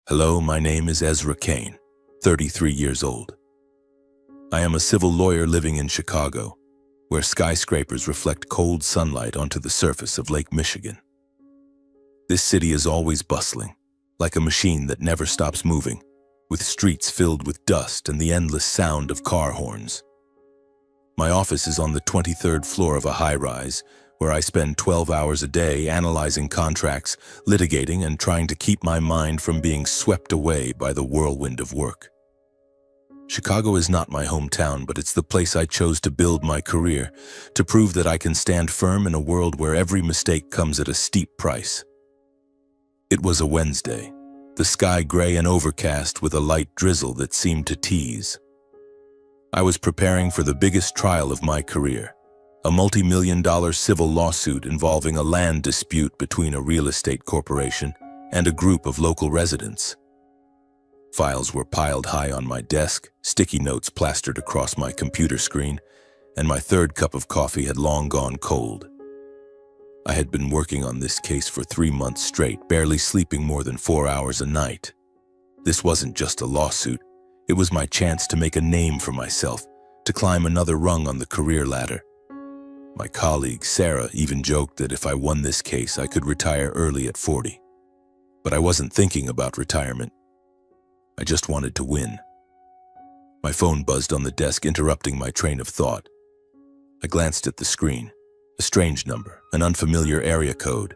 Hello, my name is Ezra Kane, 33 years old. I am a civil lawyer living in Chicago, where skyscrapers reflect cold sunlight onto the surface of Lake Michigan. This city is always bustling, like a machine that never stops moving, with streets filled with dust and the endless sound of car horns. My office is on the 23rd floor of a high-rise, where I spend 12 hours a day analyzing contracts, litigating, and trying to keep my mind from being swept away by the whirlwind of work. Chicago is not my hometown, but it's the place I chose to build my career, to prove that I can stand firm in a world where every mistake comes at a steep price. It was a Wednesday, the sky gray and overcast with a light drizzle that seemed to tease. I was preparing for the biggest trial of my career, a multi-million-dollar civil lawsuit involving a land dispute between a real estate corporation and a group of local residents. Files were piled high on my desk, sticky notes plastered across my computer screen, and my third cup of coffee had long gone cold. I had been working on this case for 3 months straight, barely sleeping more than 4 hours a night. This wasn't just a lawsuit. It was my chance to make a name for myself, to climb another rung on the career ladder. My colleague, Sarah, even joked that if I won this case, I could retire early at 40. But I wasn't thinking about retirement. I just wanted to win. My phone buzzed on the desk, interrupting my train of thought. I glanced at the screen. A strange number, an unfamiliar area code.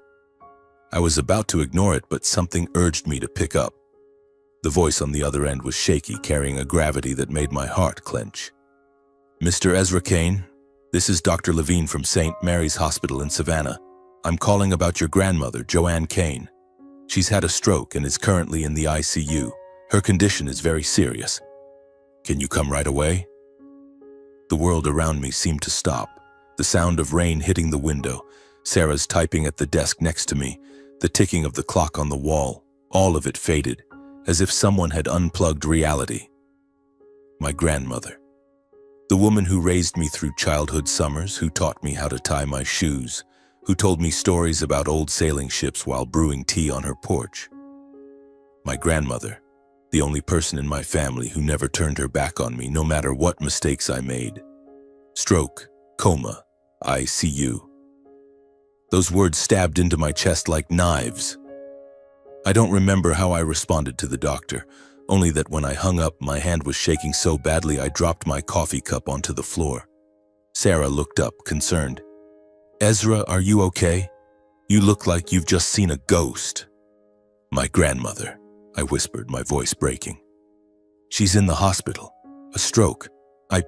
I was about to ignore it, but something urged me to pick up. The voice on the other end was shaky, carrying a gravity that made my heart clench. Mr. Ezra Kane, this is Dr. Levine from St. Mary's Hospital in Savannah. I'm calling about your grandmother, Joanne Kane. She's had a stroke and is currently in the ICU. Her condition is very serious. Can you come right away? The world around me seemed to stop. The sound of rain hitting the window, Sarah's typing at the desk next to me, the ticking of the clock on the wall, all of it faded, as if someone had unplugged reality. My grandmother. The woman who raised me through childhood summers, who taught me how to tie my shoes, who told me stories about old sailing ships while brewing tea on her porch. My grandmother, the only person in my family who never turned her back on me no matter what mistakes I made. Stroke, coma, ICU. Those words stabbed into my chest like knives. I don't remember how I responded to the doctor, only that when I hung up, my hand was shaking so badly I dropped my coffee cup onto the floor. Sarah looked up, concerned. Ezra, are you okay? You look like you've just seen a ghost. My grandmother, I whispered, my voice breaking. She's in the hospital. A stroke. I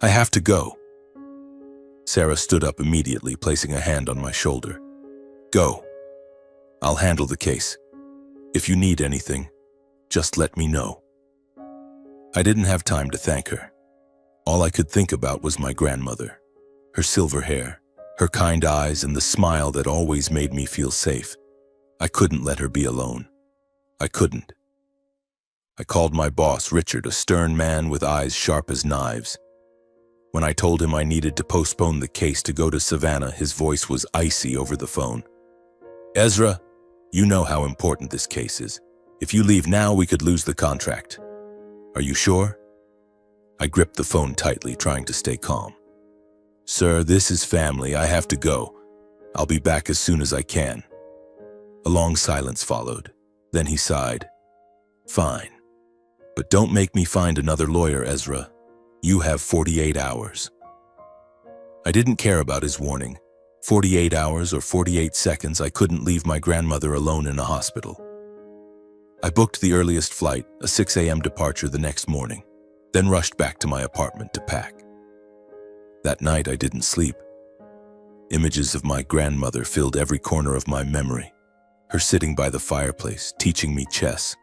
have to go. Sarah stood up immediately, placing a hand on my shoulder. Go. I'll handle the case. If you need anything, just let me know. I didn't have time to thank her. All I could think about was my grandmother, her silver hair, her kind eyes, and the smile that always made me feel safe. I couldn't let her be alone. I couldn't. I called my boss, Richard, a stern man with eyes sharp as knives. When I told him I needed to postpone the case to go to Savannah, his voice was icy over the phone. Ezra, you know how important this case is. If you leave now, we could lose the contract. Are you sure? I gripped the phone tightly, trying to stay calm. Sir, this is family. I have to go. I'll be back as soon as I can. A long silence followed. Then he sighed. Fine. But don't make me find another lawyer, Ezra. You have 48 hours. I didn't care about his warning. 48 hours or 48 seconds, I couldn't leave my grandmother alone in a hospital. I booked the earliest flight, a 6 a.m. departure the next morning, then rushed back to my apartment to pack. That night, I didn't sleep. Images of my grandmother filled every corner of my memory. Her sitting by the fireplace, teaching me chess.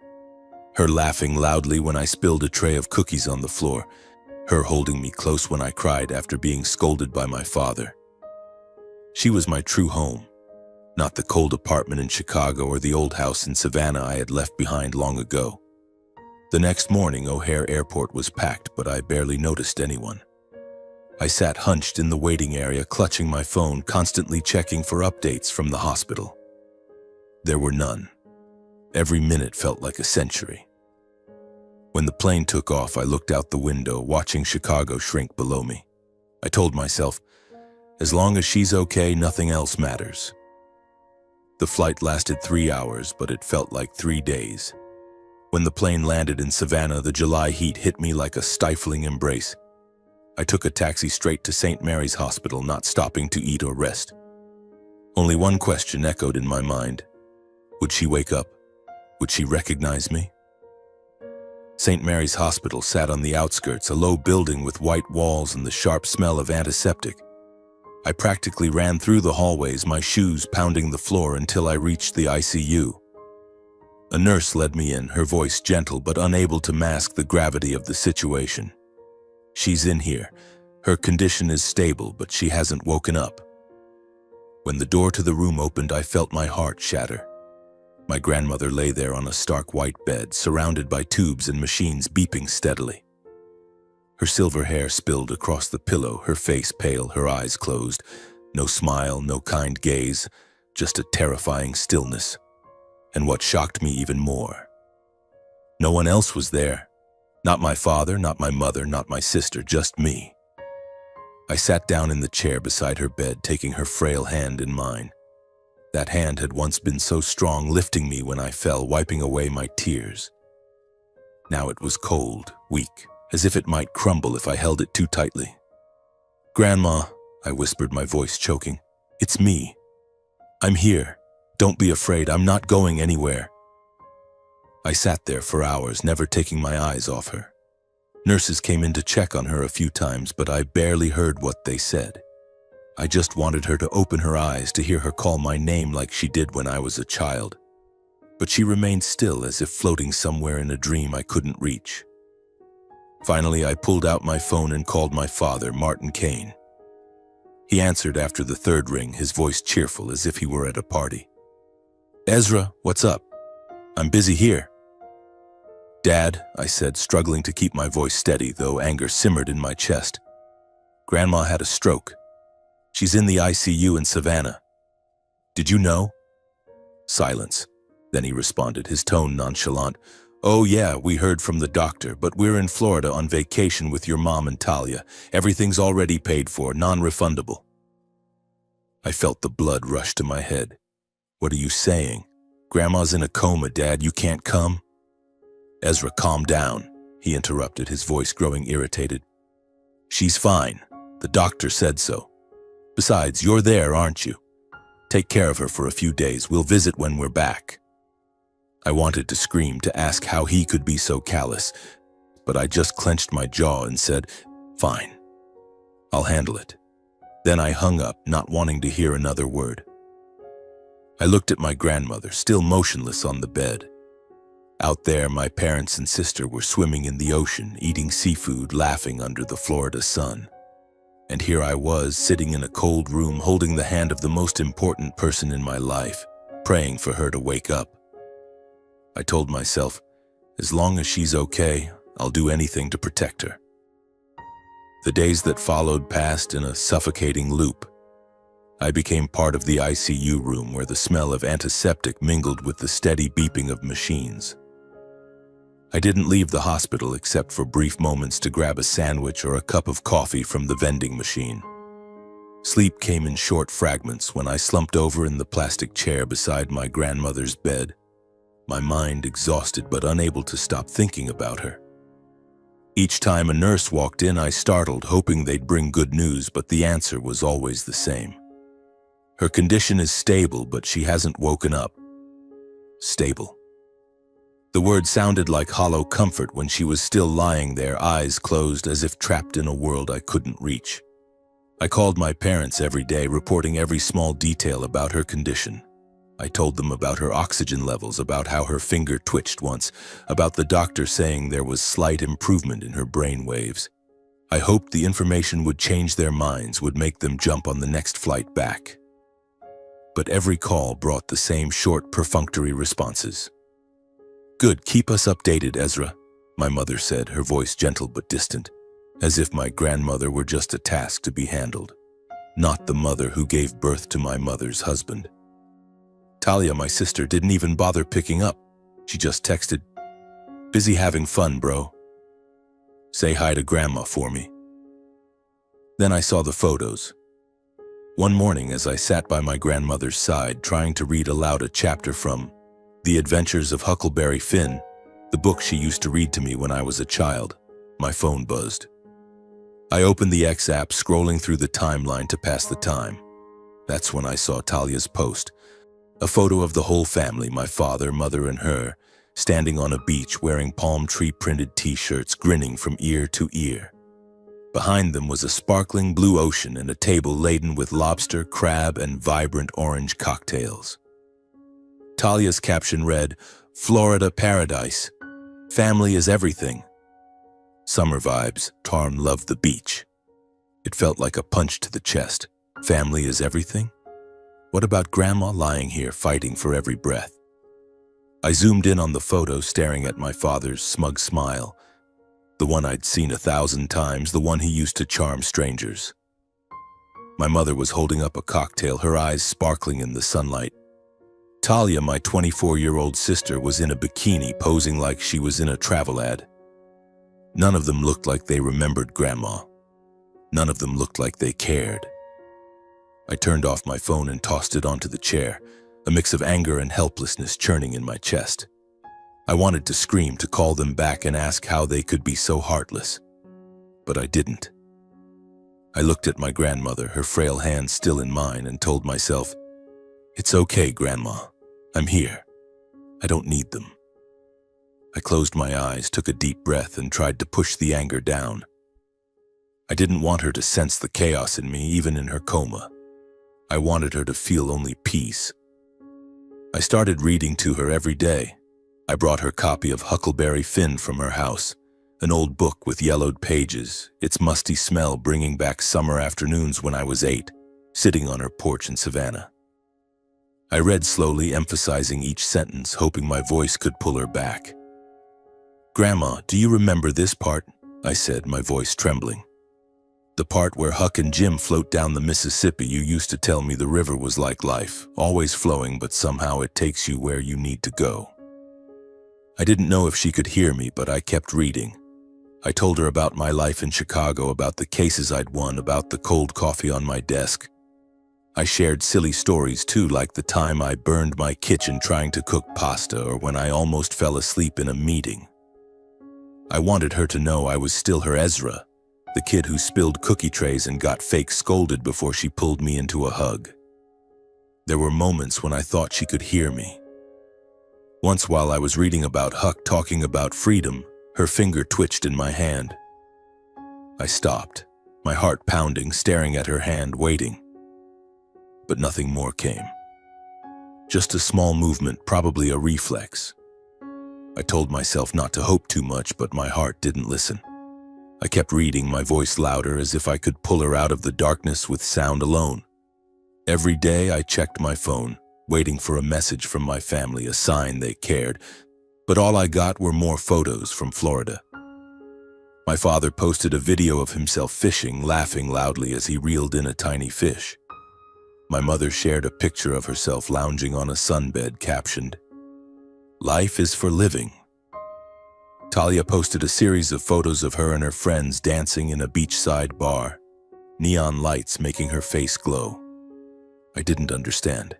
Her laughing loudly when I spilled a tray of cookies on the floor. Her holding me close when I cried after being scolded by my father. She was my true home, not the cold apartment in Chicago or the old house in Savannah I had left behind long ago. The next morning, O'Hare Airport was packed, but I barely noticed anyone. I sat hunched in the waiting area, clutching my phone, constantly checking for updates from the hospital. There were none. Every minute felt like a century. When the plane took off, I looked out the window, watching Chicago shrink below me. I told myself, as long as she's okay, nothing else matters. The flight lasted 3 hours, but it felt like 3 days. When the plane landed in Savannah, the July heat hit me like a stifling embrace. I took a taxi straight to St. Mary's Hospital, not stopping to eat or rest. Only one question echoed in my mind. Would she wake up? Would she recognize me? St. Mary's Hospital sat on the outskirts, a low building with white walls and the sharp smell of antiseptic. I practically ran through the hallways, my shoes pounding the floor, until I reached the ICU. A nurse led me in, her voice gentle but unable to mask the gravity of the situation. She's in here. Her condition is stable, but she hasn't woken up. When the door to the room opened, I felt my heart shatter. My grandmother lay there on a stark white bed, surrounded by tubes and machines beeping steadily. Her silver hair spilled across the pillow, her face pale, her eyes closed. No smile, no kind gaze, just a terrifying stillness. And what shocked me even more, no one else was there. Not my father, not my mother, not my sister, just me. I sat down in the chair beside her bed, taking her frail hand in mine. That hand had once been so strong, lifting me when I fell, wiping away my tears. Now it was cold, weak, as if it might crumble if I held it too tightly. "Grandma," I whispered, my voice choking. "It's me. I'm here. Don't be afraid, I'm not going anywhere." I sat there for hours, never taking my eyes off her. Nurses came in to check on her a few times, but I barely heard what they said. I just wanted her to open her eyes, to hear her call my name like she did when I was a child. But she remained still, as if floating somewhere in a dream I couldn't reach. Finally, I pulled out my phone and called my father, Martin Kane. He answered after the third ring, his voice cheerful, as if he were at a party. "Ezra, what's up? I'm busy here." "Dad," I said, struggling to keep my voice steady, though anger simmered in my chest. "Grandma had a stroke. She's in the ICU in Savannah. Did you know?" Silence. Then he responded, his tone nonchalant. "Oh yeah, we heard from the doctor, but we're in Florida on vacation with your mom and Talia. Everything's already paid for, non-refundable." I felt the blood rush to my head. "What are you saying? Grandma's in a coma, Dad. You can't come?" "Ezra, calm down," he interrupted, his voice growing irritated. "She's fine. The doctor said so. Besides, you're there, aren't you? Take care of her for a few days. We'll visit when we're back." I wanted to scream, to ask how he could be so callous, but I just clenched my jaw and said, "Fine. I'll handle it." Then I hung up, not wanting to hear another word. I looked at my grandmother, still motionless on the bed. Out there, my parents and sister were swimming in the ocean, eating seafood, laughing under the Florida sun. And here I was, sitting in a cold room, holding the hand of the most important person in my life, praying for her to wake up. I told myself, as long as she's okay, I'll do anything to protect her. The days that followed passed in a suffocating loop. I became part of the ICU room, where the smell of antiseptic mingled with the steady beeping of machines. I didn't leave the hospital except for brief moments to grab a sandwich or a cup of coffee from the vending machine. Sleep came in short fragments when I slumped over in the plastic chair beside my grandmother's bed, my mind exhausted but unable to stop thinking about her. Each time a nurse walked in, I startled, hoping they'd bring good news, but the answer was always the same. "Her condition is stable, but she hasn't woken up." Stable. The word sounded like hollow comfort when she was still lying there, eyes closed, as if trapped in a world I couldn't reach. I called my parents every day, reporting every small detail about her condition. I told them about her oxygen levels, about how her finger twitched once, about the doctor saying there was slight improvement in her brain waves. I hoped the information would change their minds, would make them jump on the next flight back. But every call brought the same short, perfunctory responses. "Good, keep us updated, Ezra," my mother said, her voice gentle but distant, as if my grandmother were just a task to be handled, not the mother who gave birth to my mother's husband. Talia, my sister, didn't even bother picking up. She just texted, "Busy having fun, bro. Say hi to Grandma for me." Then I saw the photos. One morning as I sat by my grandmother's side trying to read aloud a chapter from The Adventures of Huckleberry Finn, the book she used to read to me when I was a child, my phone buzzed. I opened the X app, scrolling through the timeline to pass the time. That's when I saw Talia's post. A photo of the whole family, my father, mother, and her, standing on a beach wearing palm tree printed t-shirts, grinning from ear to ear. Behind them was a sparkling blue ocean and a table laden with lobster, crab, and vibrant orange cocktails. Talia's caption read, "Florida paradise. Family is everything. Summer vibes. Tarm loved the beach." It felt like a punch to the chest. Family is everything? What about Grandma lying here fighting for every breath? I zoomed in on the photo, staring at my father's smug smile, the one I'd seen 1,000 times, the one he used to charm strangers. My mother was holding up a cocktail, her eyes sparkling in the sunlight. Talia, my 24-year-old sister, was in a bikini, posing like she was in a travel ad. None of them looked like they remembered Grandma. None of them looked like they cared. I turned off my phone and tossed it onto the chair, a mix of anger and helplessness churning in my chest. I wanted to scream, to call them back and ask how they could be so heartless. But I didn't. I looked at my grandmother, her frail hand still in mine, and told myself, "It's okay, Grandma. I'm here. I don't need them." I closed my eyes, took a deep breath, and tried to push the anger down. I didn't want her to sense the chaos in me, even in her coma. I wanted her to feel only peace. I started reading to her every day. I brought her copy of Huckleberry Finn from her house, an old book with yellowed pages, its musty smell bringing back summer afternoons when I was 8, sitting on her porch in Savannah. I read slowly, emphasizing each sentence, hoping my voice could pull her back. "Grandma, do you remember this part?" I said, my voice trembling. "The part where Huck and Jim float down the Mississippi. You used to tell me the river was like life, always flowing, but somehow it takes you where you need to go." I didn't know if she could hear me, but I kept reading. I told her about my life in Chicago, about the cases I'd won, about the cold coffee on my desk. I shared silly stories too, like the time I burned my kitchen trying to cook pasta, or when I almost fell asleep in a meeting. I wanted her to know I was still her Ezra, the kid who spilled cookie trays and got fake scolded before she pulled me into a hug. There were moments when I thought she could hear me. Once, while I was reading about Huck talking about freedom, her finger twitched in my hand. I stopped, my heart pounding, staring at her hand, waiting. But nothing more came. Just a small movement, probably a reflex. I told myself not to hope too much, but my heart didn't listen. I kept reading, my voice louder, as if I could pull her out of the darkness with sound alone. Every day I checked my phone, waiting for a message from my family, a sign they cared, but all I got were more photos from Florida. My father posted a video of himself fishing, laughing loudly as he reeled in a tiny fish. My mother shared a picture of herself lounging on a sunbed, captioned, "Life is for living." Talia posted a series of photos of her and her friends dancing in a beachside bar, neon lights making her face glow. I didn't understand.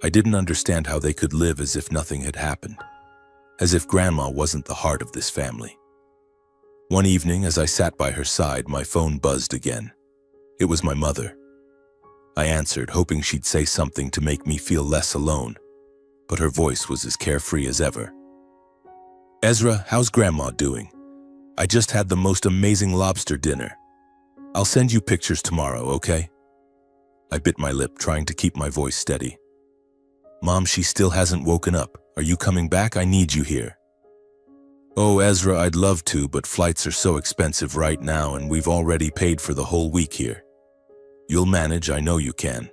I didn't understand how they could live as if nothing had happened, as if Grandma wasn't the heart of this family. One evening, as I sat by her side, my phone buzzed again. It was my mother. I answered, hoping she'd say something to make me feel less alone, but her voice was as carefree as ever. "Ezra, how's Grandma doing? I just had the most amazing lobster dinner. I'll send you pictures tomorrow, okay?" I bit my lip, trying to keep my voice steady. "Mom, she still hasn't woken up. Are you coming back? I need you here." "Oh, Ezra, I'd love to, but flights are so expensive right now and we've already paid for the whole week here. You'll manage, I know you can."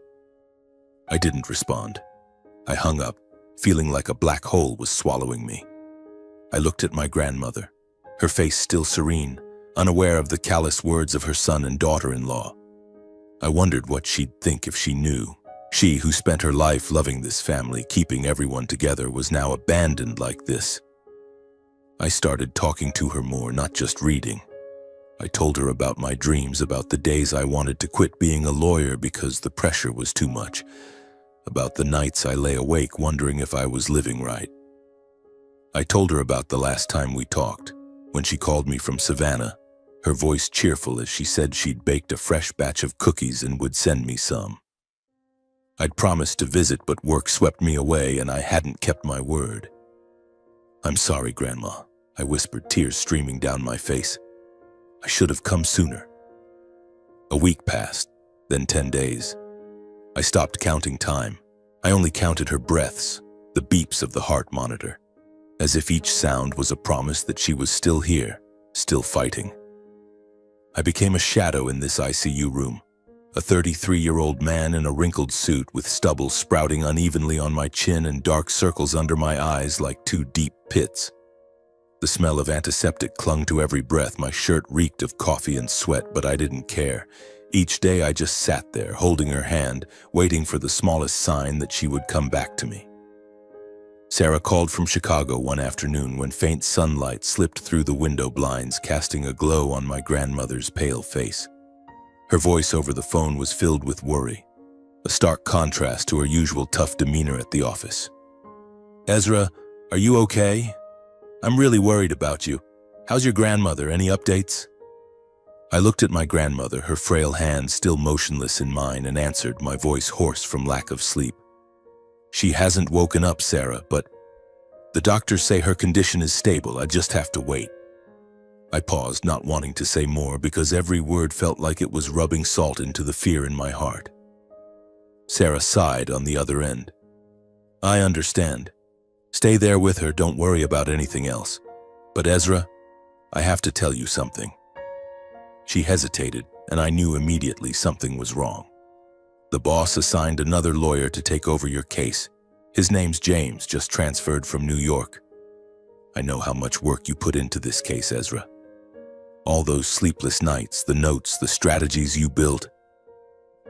I didn't respond. I hung up, feeling like a black hole was swallowing me. I looked at my grandmother, her face still serene, unaware of the callous words of her son and daughter-in-law. I wondered what she'd think if she knew. She, who spent her life loving this family, keeping everyone together, was now abandoned like this. I started talking to her more, not just reading. I told her about my dreams, about the days I wanted to quit being a lawyer because the pressure was too much, about the nights I lay awake wondering if I was living right. I told her about the last time we talked, when she called me from Savannah, her voice cheerful as she said she'd baked a fresh batch of cookies and would send me some. I'd promised to visit, but work swept me away and I hadn't kept my word. "I'm sorry, Grandma," I whispered, tears streaming down my face. "I should have come sooner." A week passed, then 10 days. I stopped counting time. I only counted her breaths, the beeps of the heart monitor, as if each sound was a promise that she was still here, still fighting. I became a shadow in this ICU room, a 33-year-old man in a wrinkled suit with stubble sprouting unevenly on my chin and dark circles under my eyes like two deep pits. The smell of antiseptic clung to every breath. My shirt reeked of coffee and sweat, but I didn't care. Each day I just sat there, holding her hand, waiting for the smallest sign that she would come back to me. Sarah called from Chicago one afternoon when faint sunlight slipped through the window blinds, casting a glow on my grandmother's pale face. Her voice over the phone was filled with worry, a stark contrast to her usual tough demeanor at the office. "Ezra, are you okay? I'm really worried about you. How's your grandmother? Any updates?" I looked at my grandmother, her frail hand still motionless in mine, and answered, my voice hoarse from lack of sleep. "She hasn't woken up, Sarah, but the doctors say her condition is stable. I just have to wait." I paused, not wanting to say more because every word felt like it was rubbing salt into the fear in my heart. Sarah sighed on the other end. "I understand. Stay there with her, don't worry about anything else. But Ezra, I have to tell you something." She hesitated, and I knew immediately something was wrong. "The boss assigned another lawyer to take over your case. His name's James, just transferred from New York. I know how much work you put into this case, Ezra. All those sleepless nights, the notes, the strategies you built.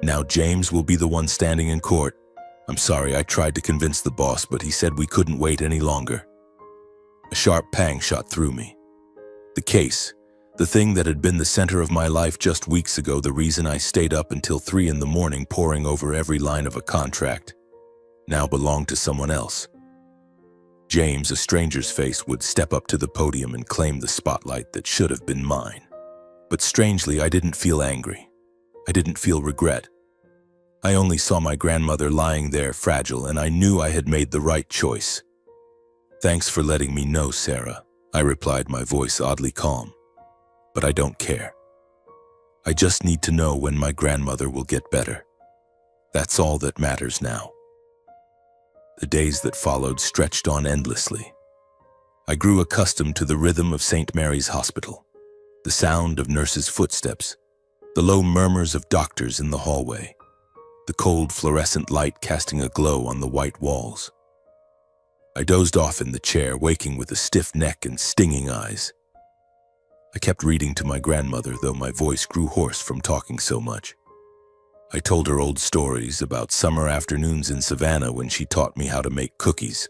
Now James will be the one standing in court. I'm sorry, I tried to convince the boss, but he said we couldn't wait any longer." A sharp pang shot through me. The case, the thing that had been the center of my life just weeks ago, the reason I stayed up until 3 in the morning poring over every line of a contract, now belonged to someone else. James, a stranger's face, would step up to the podium and claim the spotlight that should have been mine. But strangely, I didn't feel angry. I didn't feel regret. I only saw my grandmother lying there, fragile, and I knew I had made the right choice. "Thanks for letting me know, Sarah," I replied, my voice oddly calm. "But I don't care. I just need to know when my grandmother will get better. That's all that matters now." The days that followed stretched on endlessly. I grew accustomed to the rhythm of St. Mary's Hospital, the sound of nurses' footsteps, the low murmurs of doctors in the hallway, the cold fluorescent light casting a glow on the white walls. I dozed off in the chair, waking with a stiff neck and stinging eyes. I kept reading to my grandmother, though my voice grew hoarse from talking so much. I told her old stories about summer afternoons in Savannah when she taught me how to make cookies,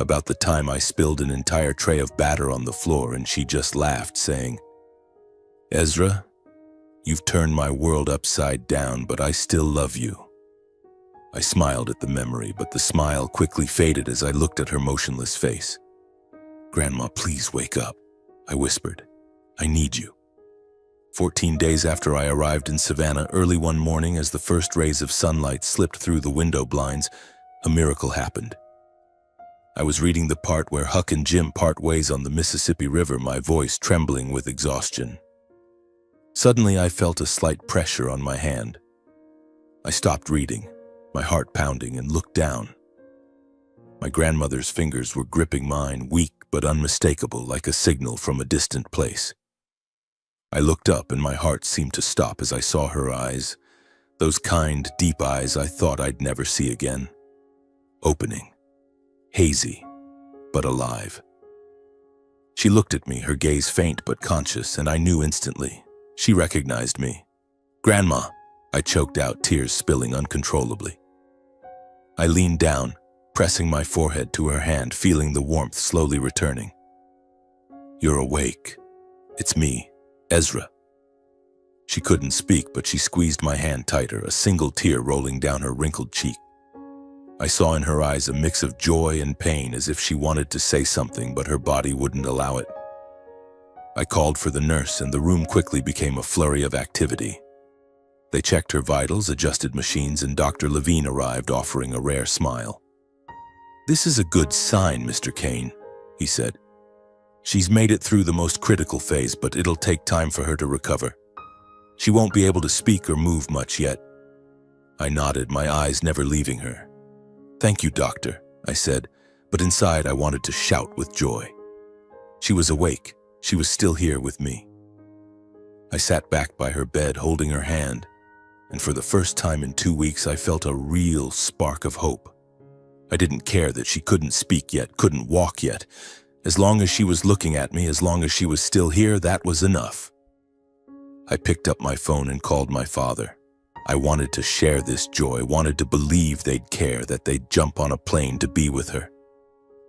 about the time I spilled an entire tray of batter on the floor and she just laughed, saying, "Ezra, you've turned my world upside down, but I still love you." I smiled at the memory, but the smile quickly faded as I looked at her motionless face. "Grandma, please wake up," I whispered. "I need you." 14 days after I arrived in Savannah, early one morning as the first rays of sunlight slipped through the window blinds, a miracle happened. I was reading the part where Huck and Jim part ways on the Mississippi River, my voice trembling with exhaustion. Suddenly I felt a slight pressure on my hand. I stopped reading, my heart pounding, and looked down. My grandmother's fingers were gripping mine, weak but unmistakable, like a signal from a distant place. I looked up and my heart seemed to stop as I saw her eyes, those kind, deep eyes I thought I'd never see again. Opening, hazy, but alive. She looked at me, her gaze faint but conscious, and I knew instantly. She recognized me. "Grandma," I choked out, tears spilling uncontrollably. I leaned down, pressing my forehead to her hand, feeling the warmth slowly returning. "You're awake. It's me, Ezra." She couldn't speak, but she squeezed my hand tighter, a single tear rolling down her wrinkled cheek. I saw in her eyes a mix of joy and pain, as if she wanted to say something, but her body wouldn't allow it. I called for the nurse, and the room quickly became a flurry of activity. They checked her vitals, adjusted machines, and Dr. Levine arrived, offering a rare smile. "This is a good sign, Mr. Kane," he said. "She's made it through the most critical phase, but it'll take time for her to recover. She won't be able to speak or move much yet." I nodded, my eyes never leaving her. "Thank you, doctor," I said, but inside I wanted to shout with joy. She was awake. She was still here with me. I sat back by her bed, holding her hand, and for the first time in 2 weeks I felt a real spark of hope. I didn't care that she couldn't speak yet, couldn't walk yet. As long as she was looking at me, as long as she was still here, that was enough. I picked up my phone and called my father. I wanted to share this joy, wanted to believe they'd care, that they'd jump on a plane to be with her.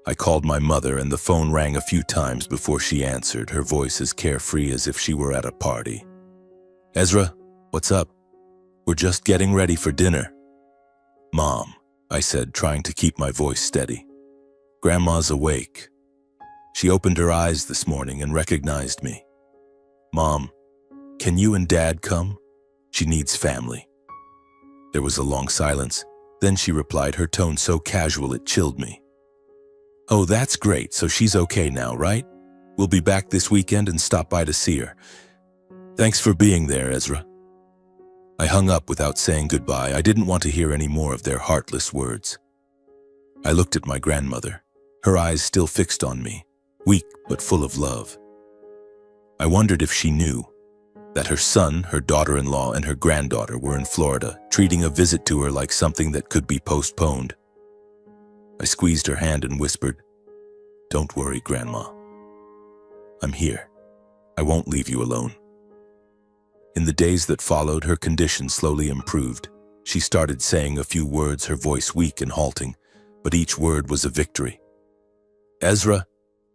I called my mother, and the phone rang a few times before she answered, her voice as carefree as if she were at a party. "Ezra, what's up? We're just getting ready for dinner." "Mom," I said, trying to keep my voice steady. "Grandma's awake. She opened her eyes this morning and recognized me. Mom, can you and Dad come? She needs family." There was a long silence. Then she replied, her tone so casual it chilled me. "Oh, that's great. So she's okay now, right? We'll be back this weekend and stop by to see her. Thanks for being there, Ezra." I hung up without saying goodbye. I didn't want to hear any more of their heartless words. I looked at my grandmother, her eyes still fixed on me, weak but full of love. I wondered if she knew that her son, her daughter-in-law, and her granddaughter were in Florida, treating a visit to her like something that could be postponed. I squeezed her hand and whispered, "Don't worry, Grandma. I'm here. I won't leave you alone." In the days that followed, her condition slowly improved. She started saying a few words, her voice weak and halting, but each word was a victory. "Ezra,"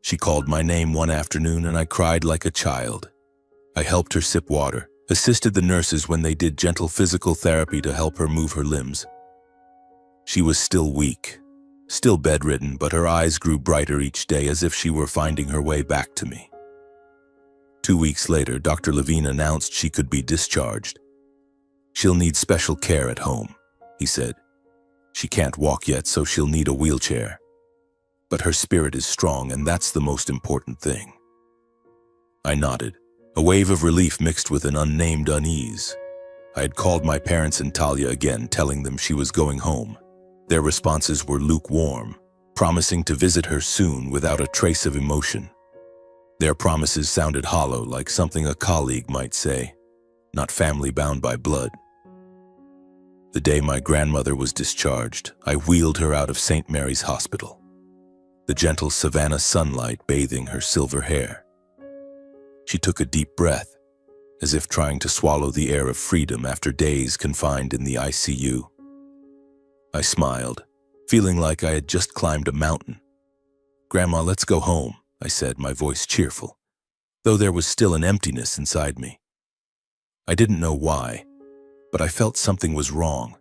she called my name one afternoon, and I cried like a child. I helped her sip water, assisted the nurses when they did gentle physical therapy to help her move her limbs. She was still weak, still bedridden, but her eyes grew brighter each day, as if she were finding her way back to me. 2 weeks later, Dr. Levine announced she could be discharged. "She'll need special care at home," he said. "She can't walk yet, so she'll need a wheelchair. But her spirit is strong, and that's the most important thing." I nodded, a wave of relief mixed with an unnamed unease. I had called my parents and Talia again, telling them she was going home. Their responses were lukewarm, promising to visit her soon without a trace of emotion. Their promises sounded hollow, like something a colleague might say, not family bound by blood. The day my grandmother was discharged, I wheeled her out of St. Mary's Hospital, the gentle Savannah sunlight bathing her silver hair. She took a deep breath, as if trying to swallow the air of freedom after days confined in the ICU. I smiled, feeling like I had just climbed a mountain. "Grandma, let's go home," I said, my voice cheerful, though there was still an emptiness inside me. I didn't know why, but I felt something was wrong,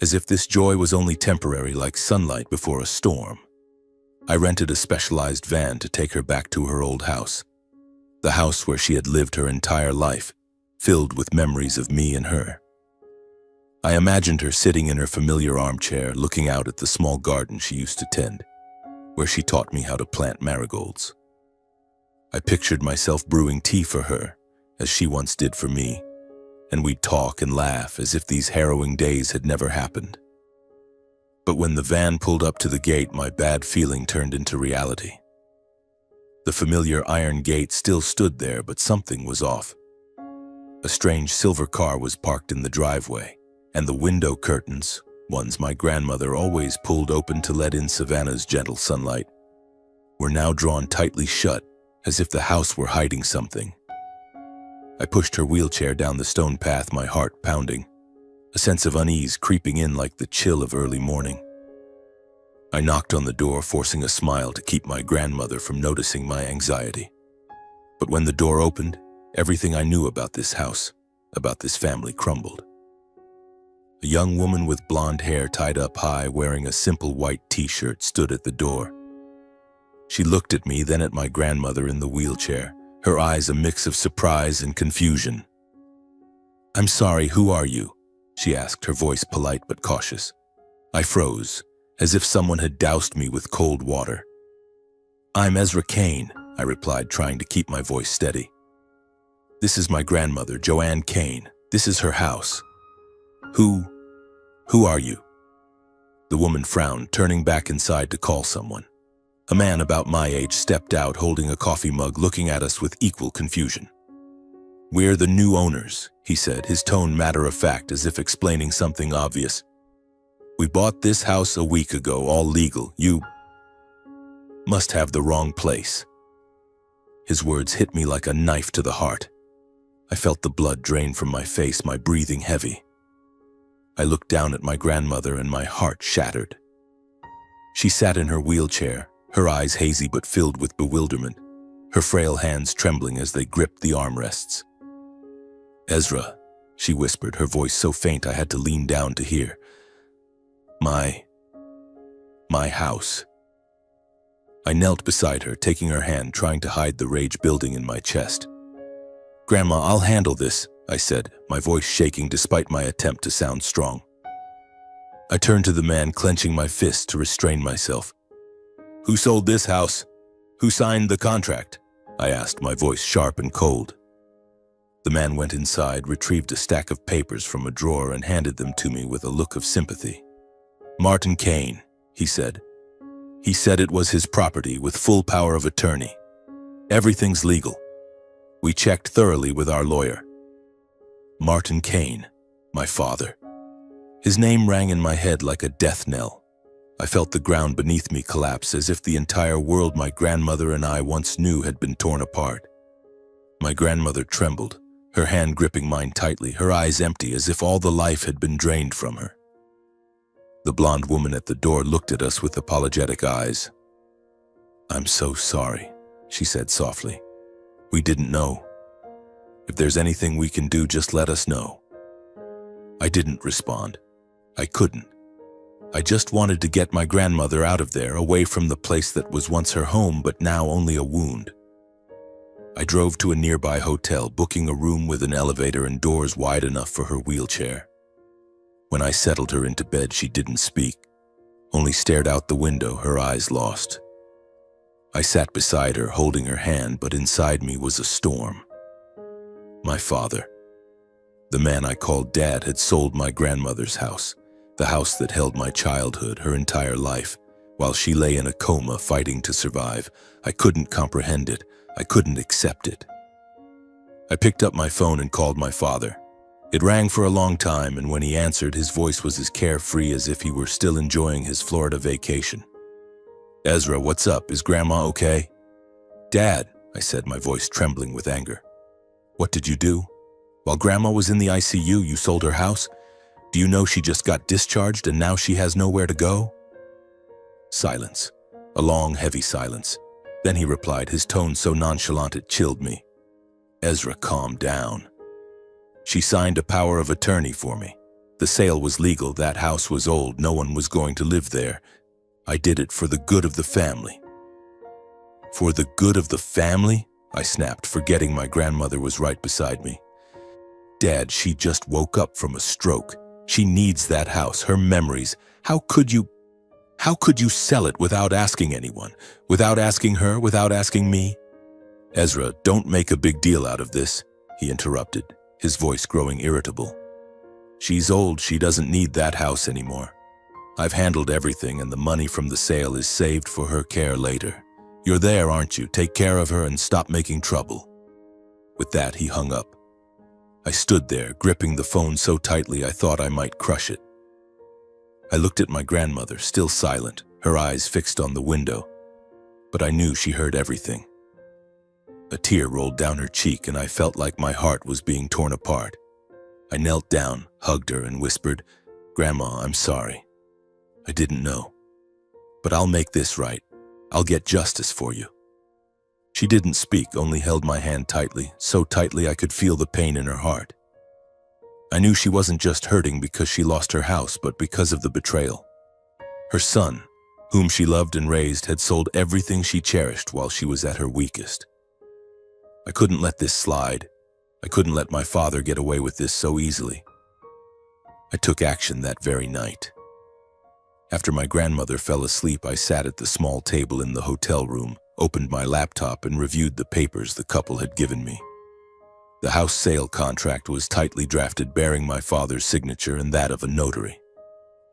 as if this joy was only temporary, like sunlight before a storm. I rented a specialized van to take her back to her old house, the house where she had lived her entire life, filled with memories of me and her. I imagined her sitting in her familiar armchair, looking out at the small garden she used to tend, where she taught me how to plant marigolds. I pictured myself brewing tea for her, as she once did for me, and we'd talk and laugh as if these harrowing days had never happened. But when the van pulled up to the gate, my bad feeling turned into reality. The familiar iron gate still stood there, but something was off. A strange silver car was parked in the driveway, and the window curtains, ones my grandmother always pulled open to let in Savannah's gentle sunlight, were now drawn tightly shut, as if the house were hiding something. I pushed her wheelchair down the stone path, my heart pounding, a sense of unease creeping in like the chill of early morning. I knocked on the door, forcing a smile to keep my grandmother from noticing my anxiety. But when the door opened, everything I knew about this house, about this family, crumbled. A young woman with blonde hair tied up high, wearing a simple white t-shirt, stood at the door. She looked at me, then at my grandmother in the wheelchair, her eyes a mix of surprise and confusion. "I'm sorry, who are you?" she asked, her voice polite but cautious. I froze, as if someone had doused me with cold water. "I'm Ezra Kane," I replied, trying to keep my voice steady. "This is my grandmother, Joanne Kane. This is her house." Who are you?" The woman frowned, turning back inside to call someone. A man about my age stepped out, holding a coffee mug, looking at us with equal confusion. "We're the new owners," he said, his tone matter-of-fact, as if explaining something obvious. "We bought this house a week ago, all legal. You must have the wrong place." His words hit me like a knife to the heart. I felt the blood drain from my face, my breathing heavy. I looked down at my grandmother and my heart shattered. She sat in her wheelchair, her eyes hazy but filled with bewilderment, her frail hands trembling as they gripped the armrests. "Ezra," she whispered, her voice so faint I had to lean down to hear. My house." I knelt beside her, taking her hand, trying to hide the rage building in my chest. "Grandma, I'll handle this," I said, my voice shaking despite my attempt to sound strong. I turned to the man, clenching my fist to restrain myself. "Who sold this house? Who signed the contract?" I asked, my voice sharp and cold. The man went inside, retrieved a stack of papers from a drawer, and handed them to me with a look of sympathy. "Martin Kane," he said. "He said it was his property with full power of attorney. Everything's legal. We checked thoroughly with our lawyer." Martin Kane, my father. His name rang in my head like a death knell. I felt the ground beneath me collapse, as if the entire world my grandmother and I once knew had been torn apart. My grandmother trembled, her hand gripping mine tightly, her eyes empty as if all the life had been drained from her. The blonde woman at the door looked at us with apologetic eyes. "I'm so sorry," she said softly. "We didn't know. If there's anything we can do, just let us know." I didn't respond. I couldn't. I just wanted to get my grandmother out of there, away from the place that was once her home but now only a wound. I drove to a nearby hotel, booking a room with an elevator and doors wide enough for her wheelchair. When I settled her into bed, she didn't speak, only stared out the window, her eyes lost. I sat beside her, holding her hand, but inside me was a storm. My father, the man I called Dad, had sold my grandmother's house, the house that held my childhood, her entire life, while she lay in a coma fighting to survive. I couldn't comprehend it. I couldn't accept it. I picked up my phone and called my father. It rang for a long time, and when he answered, his voice was as carefree as if he were still enjoying his Florida vacation. "Ezra, what's up? Is Grandma okay?" "Dad," I said, my voice trembling with anger. "What did you do? While Grandma was in the ICU, you sold her house? Do you know she just got discharged and now she has nowhere to go?" Silence. A long, heavy silence. Then he replied, his tone so nonchalant it chilled me. "Ezra, calm down. She signed a power of attorney for me. The sale was legal, that house was old, no one was going to live there. I did it for the good of the family." "For the good of the family?" I snapped, forgetting my grandmother was right beside me. "Dad, she just woke up from a stroke. She needs that house, her memories. How could you sell it without asking anyone? Without asking her, without asking me?" "Ezra, don't make a big deal out of this," he interrupted, his voice growing irritable. "She's old, she doesn't need that house anymore. I've handled everything, and the money from the sale is saved for her care later. You're there, aren't you? Take care of her and stop making trouble." With that, he hung up. I stood there, gripping the phone so tightly I thought I might crush it. I looked at my grandmother, still silent, her eyes fixed on the window. But I knew she heard everything. A tear rolled down her cheek, and I felt like my heart was being torn apart. I knelt down, hugged her, and whispered, "Grandma, I'm sorry. I didn't know." But I'll make this right. I'll get justice for you." She didn't speak, only held my hand tightly, so tightly I could feel the pain in her heart. I knew she wasn't just hurting because she lost her house, but because of the betrayal. Her son, whom she loved and raised, had sold everything she cherished while she was at her weakest. I couldn't let this slide. I couldn't let my father get away with this so easily. I took action that very night. After my grandmother fell asleep, I sat at the small table in the hotel room, opened my laptop, and reviewed the papers the couple had given me. The house sale contract was tightly drafted, bearing my father's signature and that of a notary.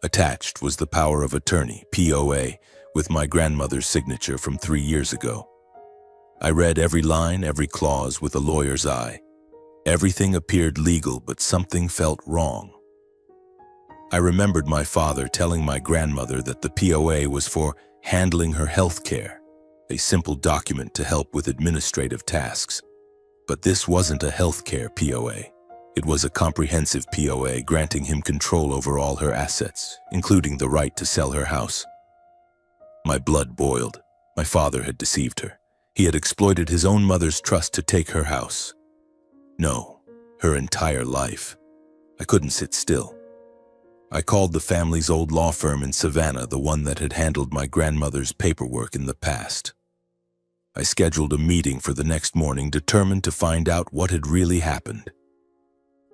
Attached was the power of attorney, POA, with my grandmother's signature from 3 years ago. I read every line, every clause with a lawyer's eye. Everything appeared legal, but something felt wrong. I remembered my father telling my grandmother that the POA was for handling her health care, a simple document to help with administrative tasks. But this wasn't a healthcare POA. It was a comprehensive POA granting him control over all her assets, including the right to sell her house. My blood boiled. My father had deceived her. He had exploited his own mother's trust to take her house. No, her entire life. I couldn't sit still. I called the family's old law firm in Savannah, the one that had handled my grandmother's paperwork in the past. I scheduled a meeting for the next morning, determined to find out what had really happened.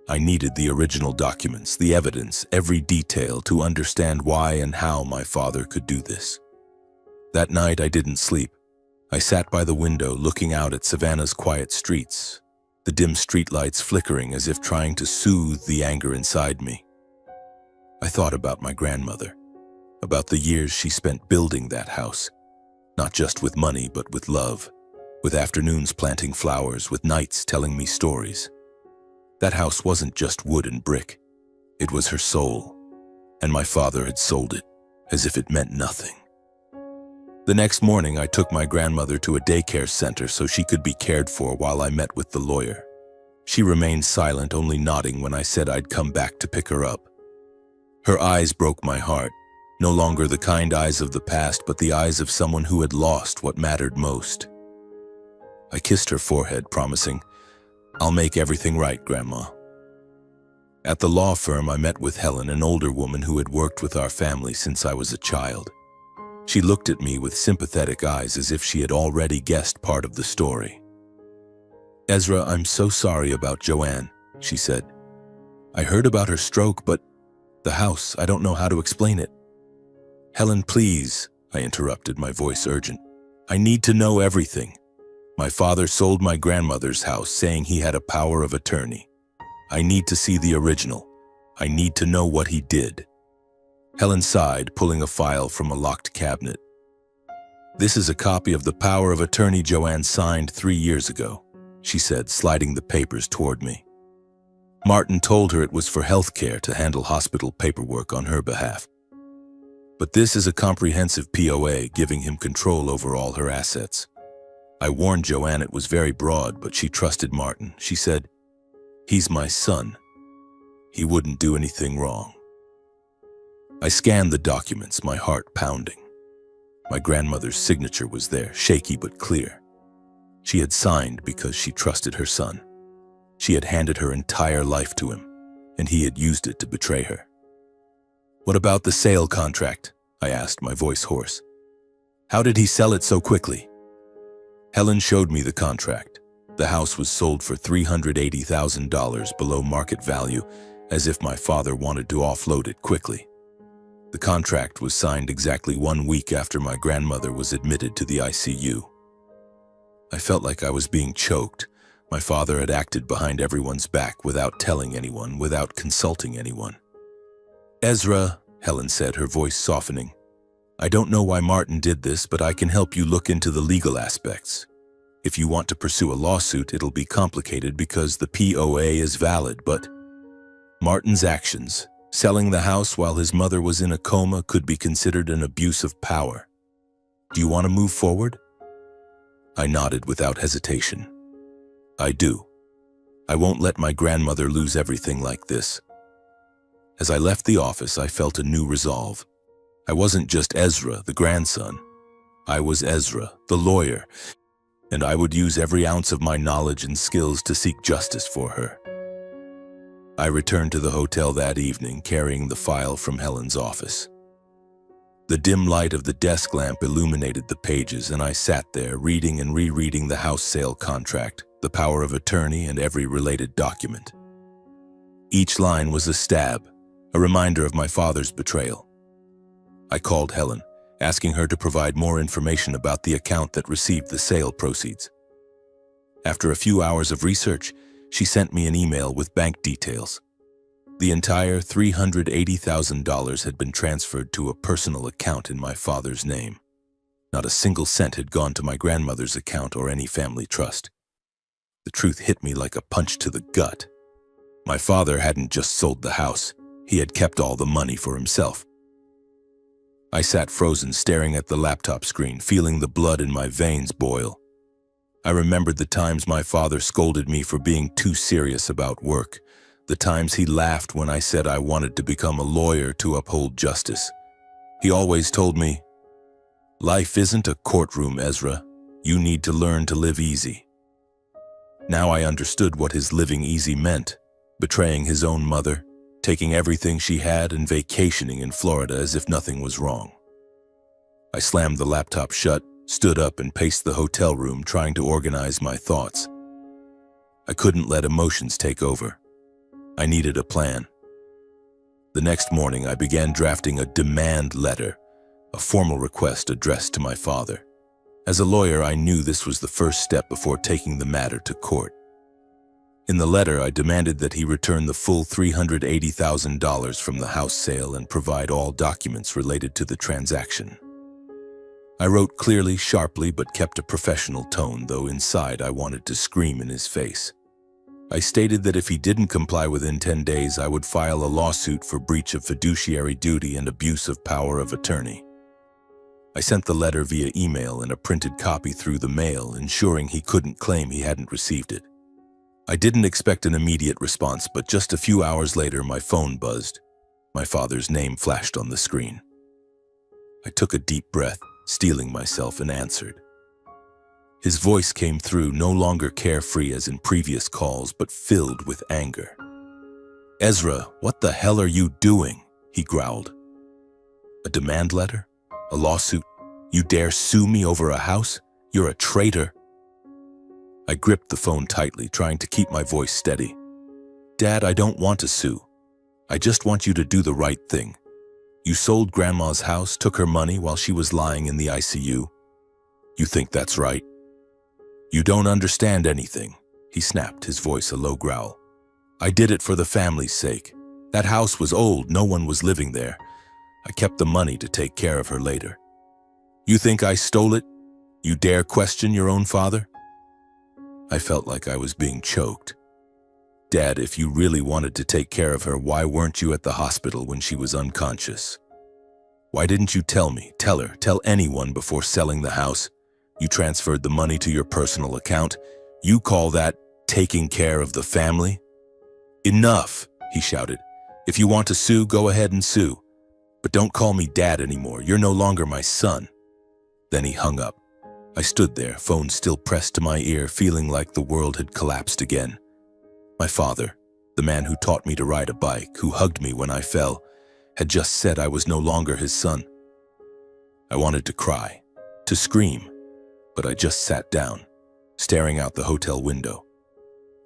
I needed the original documents, the evidence, every detail to understand why and how my father could do this. That night I didn't sleep. I sat by the window looking out at Savannah's quiet streets, the dim streetlights flickering as if trying to soothe the anger inside me. I thought about my grandmother, about the years she spent building that house, not just with money but with love, with afternoons planting flowers, with nights telling me stories. That house wasn't just wood and brick, it was her soul, and my father had sold it as if it meant nothing. The next morning I took my grandmother to a daycare center so she could be cared for while I met with the lawyer. She remained silent, only nodding when I said I'd come back to pick her up. Her eyes broke my heart, no longer the kind eyes of the past, but the eyes of someone who had lost what mattered most. I kissed her forehead, promising, "I'll make everything right, Grandma." At the law firm, I met with Helen, an older woman who had worked with our family since I was a child. She looked at me with sympathetic eyes as if she had already guessed part of the story. "Ezra, I'm so sorry about Joanne," she said. "I heard about her stroke, but the house, I don't know how to explain it." "Helen, please," I interrupted, my voice urgent. "I need to know everything. My father sold my grandmother's house, saying he had a power of attorney. I need to see the original. I need to know what he did." Helen sighed, pulling a file from a locked cabinet. "This is a copy of the power of attorney Joanne signed 3 years ago," she said, sliding the papers toward me. "Martin told her it was for health care to handle hospital paperwork on her behalf. But this is a comprehensive POA giving him control over all her assets. I warned Joanne it was very broad, but she trusted Martin. She said, 'He's my son. He wouldn't do anything wrong.'" I scanned the documents, my heart pounding. My grandmother's signature was there, shaky but clear. She had signed because she trusted her son. She had handed her entire life to him, and he had used it to betray her. "What about the sale contract?" I asked, my voice hoarse. "How did he sell it so quickly?" Helen showed me the contract. The house was sold for $380,000 below market value, as if my father wanted to offload it quickly. The contract was signed exactly 1 week after my grandmother was admitted to the ICU. I felt like I was being choked. My father had acted behind everyone's back without telling anyone, without consulting anyone. "Ezra," Helen said, her voice softening, "I don't know why Martin did this, but I can help you look into the legal aspects. If you want to pursue a lawsuit, it'll be complicated because the POA is valid, but Martin's actions, selling the house while his mother was in a coma, could be considered an abuse of power. Do you want to move forward?" I nodded without hesitation. "I do. I won't let my grandmother lose everything like this." As I left the office, I felt a new resolve. I wasn't just Ezra, the grandson. I was Ezra, the lawyer, and I would use every ounce of my knowledge and skills to seek justice for her. I returned to the hotel that evening, carrying the file from Helen's office. The dim light of the desk lamp illuminated the pages, and I sat there reading and rereading the house sale contract, the power of attorney, and every related document. Each line was a stab, a reminder of my father's betrayal. I called Helen, asking her to provide more information about the account that received the sale proceeds. After a few hours of research, she sent me an email with bank details. The entire $380,000 had been transferred to a personal account in my father's name. Not a single cent had gone to my grandmother's account or any family trust. The truth hit me like a punch to the gut. My father hadn't just sold the house, he had kept all the money for himself. I sat frozen, staring at the laptop screen, feeling the blood in my veins boil. I remembered the times my father scolded me for being too serious about work, the times he laughed when I said I wanted to become a lawyer to uphold justice. He always told me, "Life isn't a courtroom, Ezra. You need to learn to live easy." Now I understood what his living easy meant, betraying his own mother, taking everything she had and vacationing in Florida as if nothing was wrong. I slammed the laptop shut, stood up, and paced the hotel room, trying to organize my thoughts. I couldn't let emotions take over. I needed a plan. The next morning, I began drafting a demand letter, a formal request addressed to my father. As a lawyer, I knew this was the first step before taking the matter to court. In the letter, I demanded that he return the full $380,000 from the house sale and provide all documents related to the transaction. I wrote clearly, sharply, but kept a professional tone, though inside I wanted to scream in his face. I stated that if he didn't comply within 10 days, I would file a lawsuit for breach of fiduciary duty and abuse of power of attorney. I sent the letter via email and a printed copy through the mail, ensuring he couldn't claim he hadn't received it. I didn't expect an immediate response, but just a few hours later, my phone buzzed. My father's name flashed on the screen. I took a deep breath, steeling myself, and answered. His voice came through, no longer carefree as in previous calls, but filled with anger. "Ezra, what the hell are you doing?" he growled. "A demand letter? A lawsuit? You dare sue me over a house? You're a traitor." I gripped the phone tightly, trying to keep my voice steady. "Dad, I don't want to sue. I just want you to do the right thing. You sold Grandma's house, took her money while she was lying in the ICU. You think that's right? You don't understand anything," he snapped, his voice a low growl. "I did it for the family's sake. That house was old, no one was living there. I kept the money to take care of her later. You think I stole it? You dare question your own father?" I felt like I was being choked. "Dad, if you really wanted to take care of her, why weren't you at the hospital when she was unconscious? Why didn't you tell me, tell her, tell anyone before selling the house? You transferred the money to your personal account. You call that taking care of the family?" "Enough," he shouted. "If you want to sue, go ahead and sue. But don't call me Dad anymore. You're no longer my son." Then he hung up. I stood there, phone still pressed to my ear, feeling like the world had collapsed again. My father, the man who taught me to ride a bike, who hugged me when I fell, had just said I was no longer his son. I wanted to cry, to scream, but I just sat down, staring out the hotel window.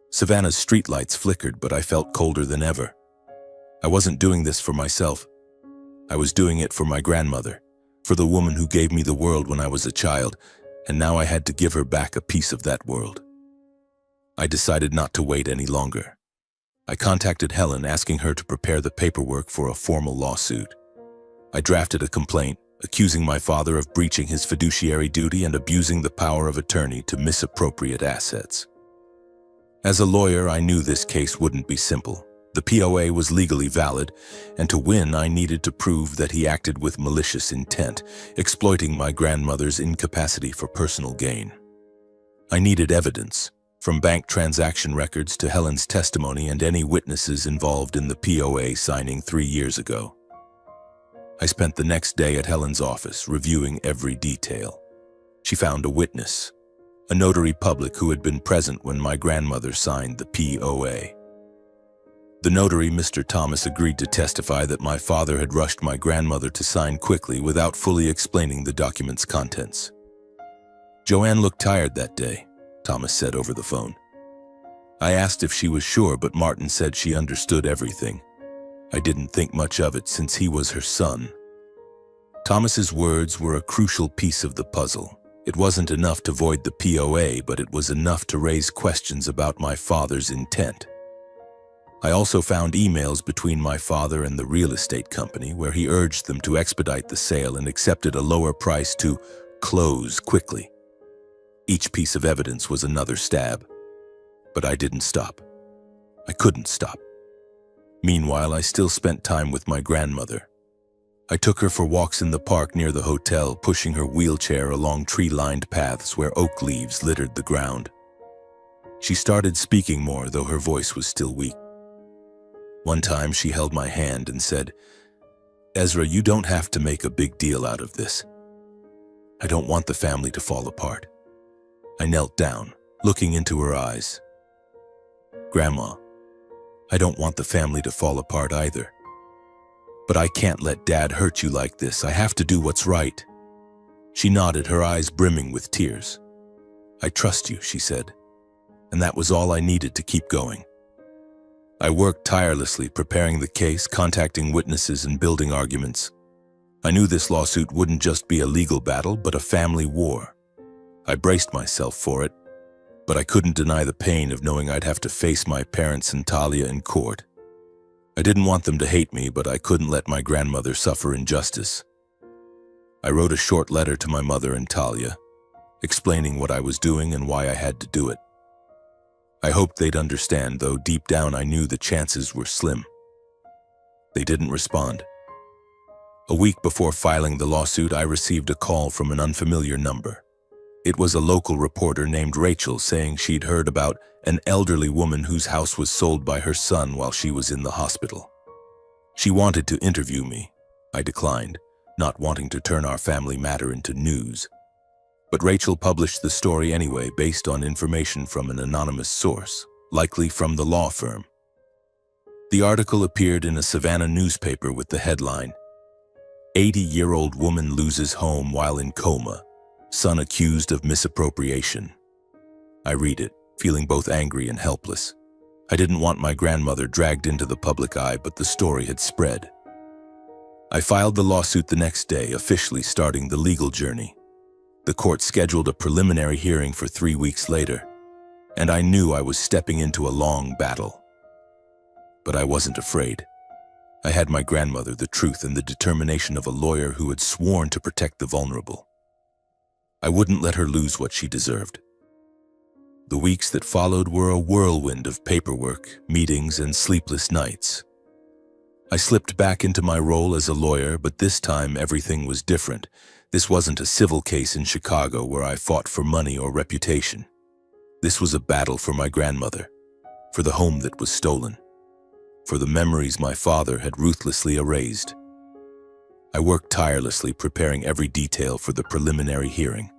Savannah's streetlights flickered, but I felt colder than ever. I wasn't doing this for myself. I was doing it for my grandmother, for the woman who gave me the world when I was a child, and now I had to give her back a piece of that world. I decided not to wait any longer. I contacted Helen, asking her to prepare the paperwork for a formal lawsuit. I drafted a complaint, accusing my father of breaching his fiduciary duty and abusing the power of attorney to misappropriate assets. As a lawyer, I knew this case wouldn't be simple. The POA was legally valid, and to win, I needed to prove that he acted with malicious intent, exploiting my grandmother's incapacity for personal gain. I needed evidence, from bank transaction records to Helen's testimony and any witnesses involved in the POA signing 3 years ago. I spent the next day at Helen's office, reviewing every detail. She found a witness, a notary public who had been present when my grandmother signed the POA. The notary, Mr. Thomas, agreed to testify that my father had rushed my grandmother to sign quickly without fully explaining the document's contents. "Joanne looked tired that day," Thomas said over the phone. I asked if she was sure, but Martin said she understood everything. I didn't think much of it since he was her son. Thomas's words were a crucial piece of the puzzle. It wasn't enough to void the POA, but it was enough to raise questions about my father's intent. I also found emails between my father and the real estate company where he urged them to expedite the sale and accepted a lower price to close quickly. Each piece of evidence was another stab. But I didn't stop. I couldn't stop. Meanwhile, I still spent time with my grandmother. I took her for walks in the park near the hotel, pushing her wheelchair along tree-lined paths where oak leaves littered the ground. She started speaking more, though her voice was still weak. One time she held my hand and said, "Ezra, you don't have to make a big deal out of this. I don't want the family to fall apart." I knelt down, looking into her eyes. "Grandma, I don't want the family to fall apart either. But I can't let Dad hurt you like this. I have to do what's right." She nodded, her eyes brimming with tears. "I trust you," she said, and that was all I needed to keep going. I worked tirelessly preparing the case, contacting witnesses and building arguments. I knew this lawsuit wouldn't just be a legal battle, but a family war. I braced myself for it, but I couldn't deny the pain of knowing I'd have to face my parents and Talia in court. I didn't want them to hate me, but I couldn't let my grandmother suffer injustice. I wrote a short letter to my mother and Talia, explaining what I was doing and why I had to do it. I hoped they'd understand, though deep down I knew the chances were slim. They didn't respond. A week before filing the lawsuit, I received a call from an unfamiliar number. It was a local reporter named Rachel saying she'd heard about an elderly woman whose house was sold by her son while she was in the hospital. She wanted to interview me. I declined, not wanting to turn our family matter into news. But Rachel published the story anyway based on information from an anonymous source, likely from the law firm. The article appeared in a Savannah newspaper with the headline, "80-year-old woman loses home while in coma, son accused of misappropriation." I read it, feeling both angry and helpless. I didn't want my grandmother dragged into the public eye, but the story had spread. I filed the lawsuit the next day, officially starting the legal journey. The court scheduled a preliminary hearing for 3 weeks later, and I knew I was stepping into a long battle. But I wasn't afraid. I had my grandmother, the truth, and the determination of a lawyer who had sworn to protect the vulnerable. I wouldn't let her lose what she deserved. The weeks that followed were a whirlwind of paperwork, meetings, and sleepless nights. I slipped back into my role as a lawyer, but this time everything was different. This wasn't a civil case in Chicago where I fought for money or reputation. This was a battle for my grandmother, for the home that was stolen, for the memories my father had ruthlessly erased. I worked tirelessly preparing every detail for the preliminary hearing.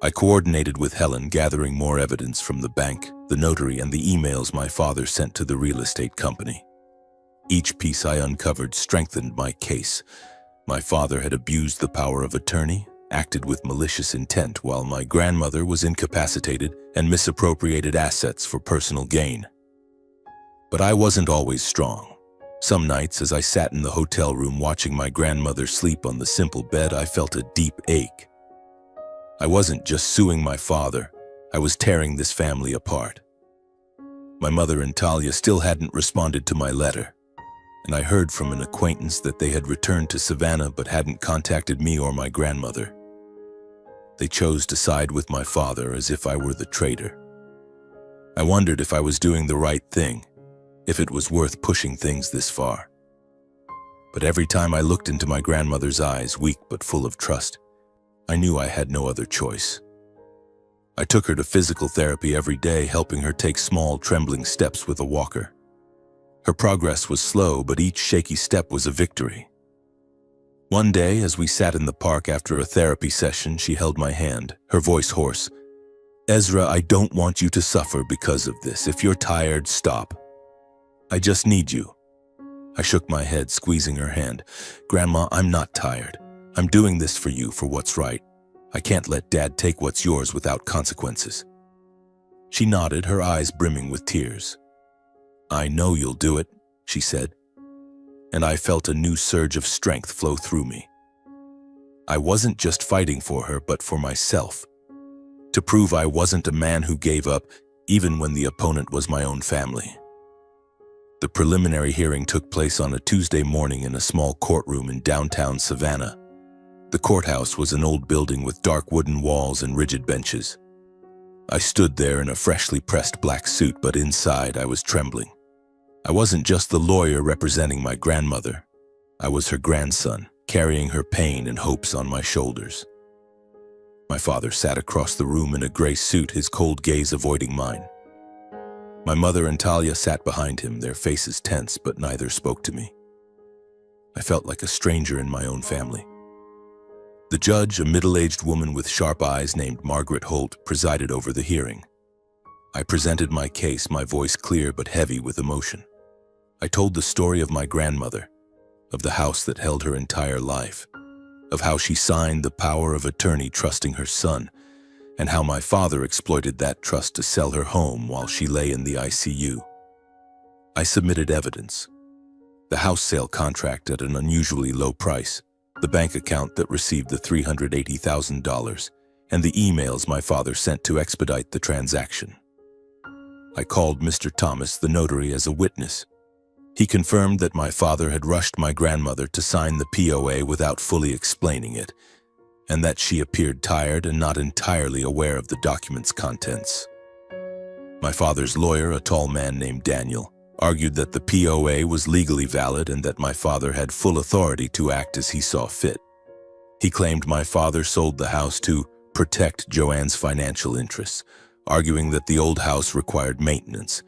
I coordinated with Helen, gathering more evidence from the bank, the notary, and the emails my father sent to the real estate company. Each piece I uncovered strengthened my case. My father had abused the power of attorney, acted with malicious intent, while my grandmother was incapacitated and misappropriated assets for personal gain. But I wasn't always strong. Some nights, as I sat in the hotel room watching my grandmother sleep on the simple bed, I felt a deep ache. I wasn't just suing my father, I was tearing this family apart. My mother and Talia still hadn't responded to my letter, and I heard from an acquaintance that they had returned to Savannah but hadn't contacted me or my grandmother. They chose to side with my father as if I were the traitor. I wondered if I was doing the right thing, if it was worth pushing things this far. But every time I looked into my grandmother's eyes, weak but full of trust, I knew I had no other choice. I took her to physical therapy every day, helping her take small, trembling steps with a walker. Her progress was slow, but each shaky step was a victory. One day, as we sat in the park after a therapy session, she held my hand, her voice hoarse. "Ezra, I don't want you to suffer because of this. If you're tired, stop. I just need you." I shook my head, squeezing her hand. "Grandma, I'm not tired. I'm doing this for you, for what's right. I can't let Dad take what's yours without consequences." She nodded, her eyes brimming with tears. "I know you'll do it," she said, and I felt a new surge of strength flow through me. I wasn't just fighting for her, but for myself, to prove I wasn't a man who gave up, even when the opponent was my own family. The preliminary hearing took place on a Tuesday morning in a small courtroom in downtown Savannah. The courthouse was an old building with dark wooden walls and rigid benches. I stood there in a freshly pressed black suit, but inside I was trembling. I wasn't just the lawyer representing my grandmother. I was her grandson, carrying her pain and hopes on my shoulders. My father sat across the room in a gray suit, his cold gaze avoiding mine. My mother and Talia sat behind him, their faces tense, but neither spoke to me. I felt like a stranger in my own family. The judge, a middle-aged woman with sharp eyes named Margaret Holt, presided over the hearing. I presented my case, my voice clear but heavy with emotion. I told the story of my grandmother, of the house that held her entire life, of how she signed the power of attorney trusting her son, and how my father exploited that trust to sell her home while she lay in the ICU. I submitted evidence: the house sale contract at an unusually low price, the bank account that received the $380,000, and the emails my father sent to expedite the transaction. I called Mr. Thomas, the notary, as a witness. He confirmed that my father had rushed my grandmother to sign the POA without fully explaining it, and that she appeared tired and not entirely aware of the document's contents. My father's lawyer, a tall man named Daniel, argued that the POA was legally valid and that my father had full authority to act as he saw fit. He claimed my father sold the house to protect Joanne's financial interests, arguing that the old house required maintenance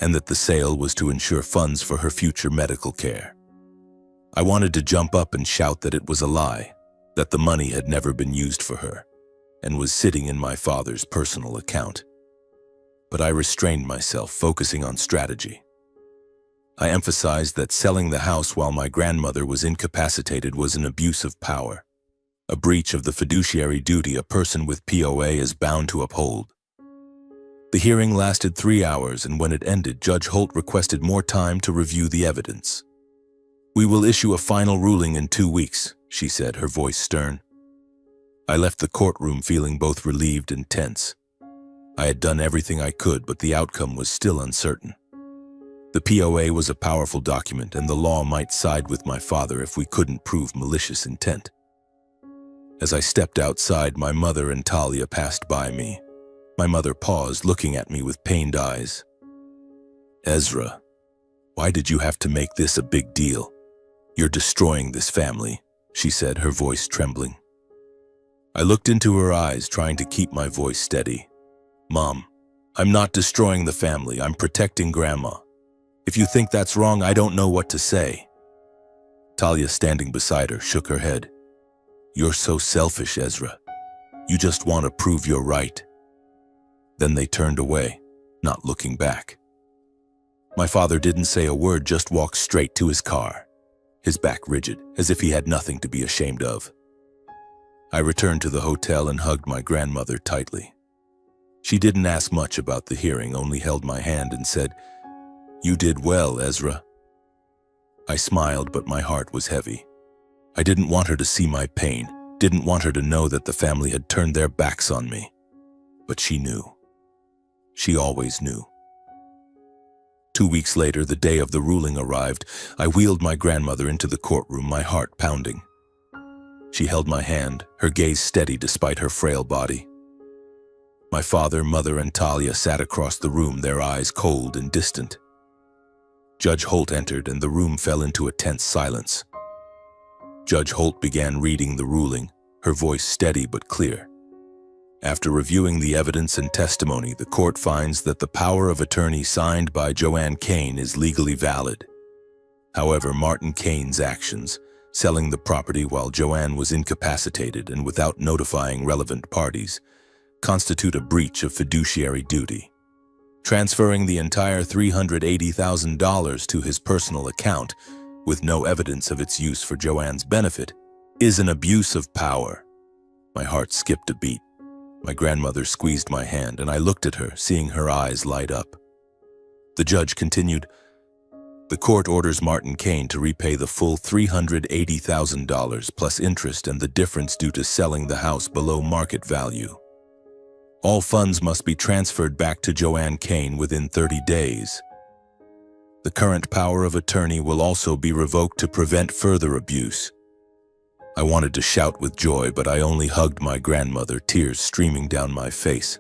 and that the sale was to ensure funds for her future medical care. I wanted to jump up and shout that it was a lie, that the money had never been used for her and was sitting in my father's personal account. But I restrained myself, focusing on strategy. I emphasized that selling the house while my grandmother was incapacitated was an abuse of power, a breach of the fiduciary duty a person with POA is bound to uphold. The hearing lasted 3 hours, and when it ended, Judge Holt requested more time to review the evidence. "We will issue a final ruling in 2 weeks, she said, her voice stern. I left the courtroom feeling both relieved and tense. I had done everything I could, but the outcome was still uncertain. The POA was a powerful document, and the law might side with my father if we couldn't prove malicious intent. As I stepped outside, my mother and Talia passed by me. My mother paused, looking at me with pained eyes. "Ezra, why did you have to make this a big deal? You're destroying this family," she said, her voice trembling. I looked into her eyes, trying to keep my voice steady. "Mom, I'm not destroying the family. I'm protecting Grandma. If you think that's wrong, I don't know what to say." Talia, standing beside her, shook her head. "You're so selfish, Ezra. You just want to prove you're right." Then they turned away, not looking back. My father didn't say a word, just walked straight to his car, his back rigid, as if he had nothing to be ashamed of. I returned to the hotel and hugged my grandmother tightly. She didn't ask much about the hearing, only held my hand and said, "You did well, Ezra." I smiled, but my heart was heavy. I didn't want her to see my pain, didn't want her to know that the family had turned their backs on me. But she knew. She always knew. 2 weeks later, the day of the ruling arrived. I wheeled my grandmother into the courtroom, my heart pounding. She held my hand, her gaze steady despite her frail body. My father, mother, and Talia sat across the room, their eyes cold and distant. Judge Holt entered, and the room fell into a tense silence. Judge Holt began reading the ruling, her voice steady but clear. After reviewing the evidence and testimony, the court finds that the power of attorney signed by Joanne Kane is legally valid. However, Martin Kane's actions, Selling the property while Joanne was incapacitated and without notifying relevant parties constitute a breach of fiduciary duty. Transferring the entire $380,000 to his personal account with no evidence of its use for Joanne's benefit is an abuse of power. My heart skipped a beat. My grandmother squeezed my hand, and I looked at her, seeing her eyes light up. The judge continued, "The court orders Martin Kane to repay the full $380,000 plus interest and the difference due to selling the house below market value. All funds must be transferred back to Joanne Kane within 30 days. The current power of attorney will also be revoked to prevent further abuse." I wanted to shout with joy, but I only hugged my grandmother, tears streaming down my face.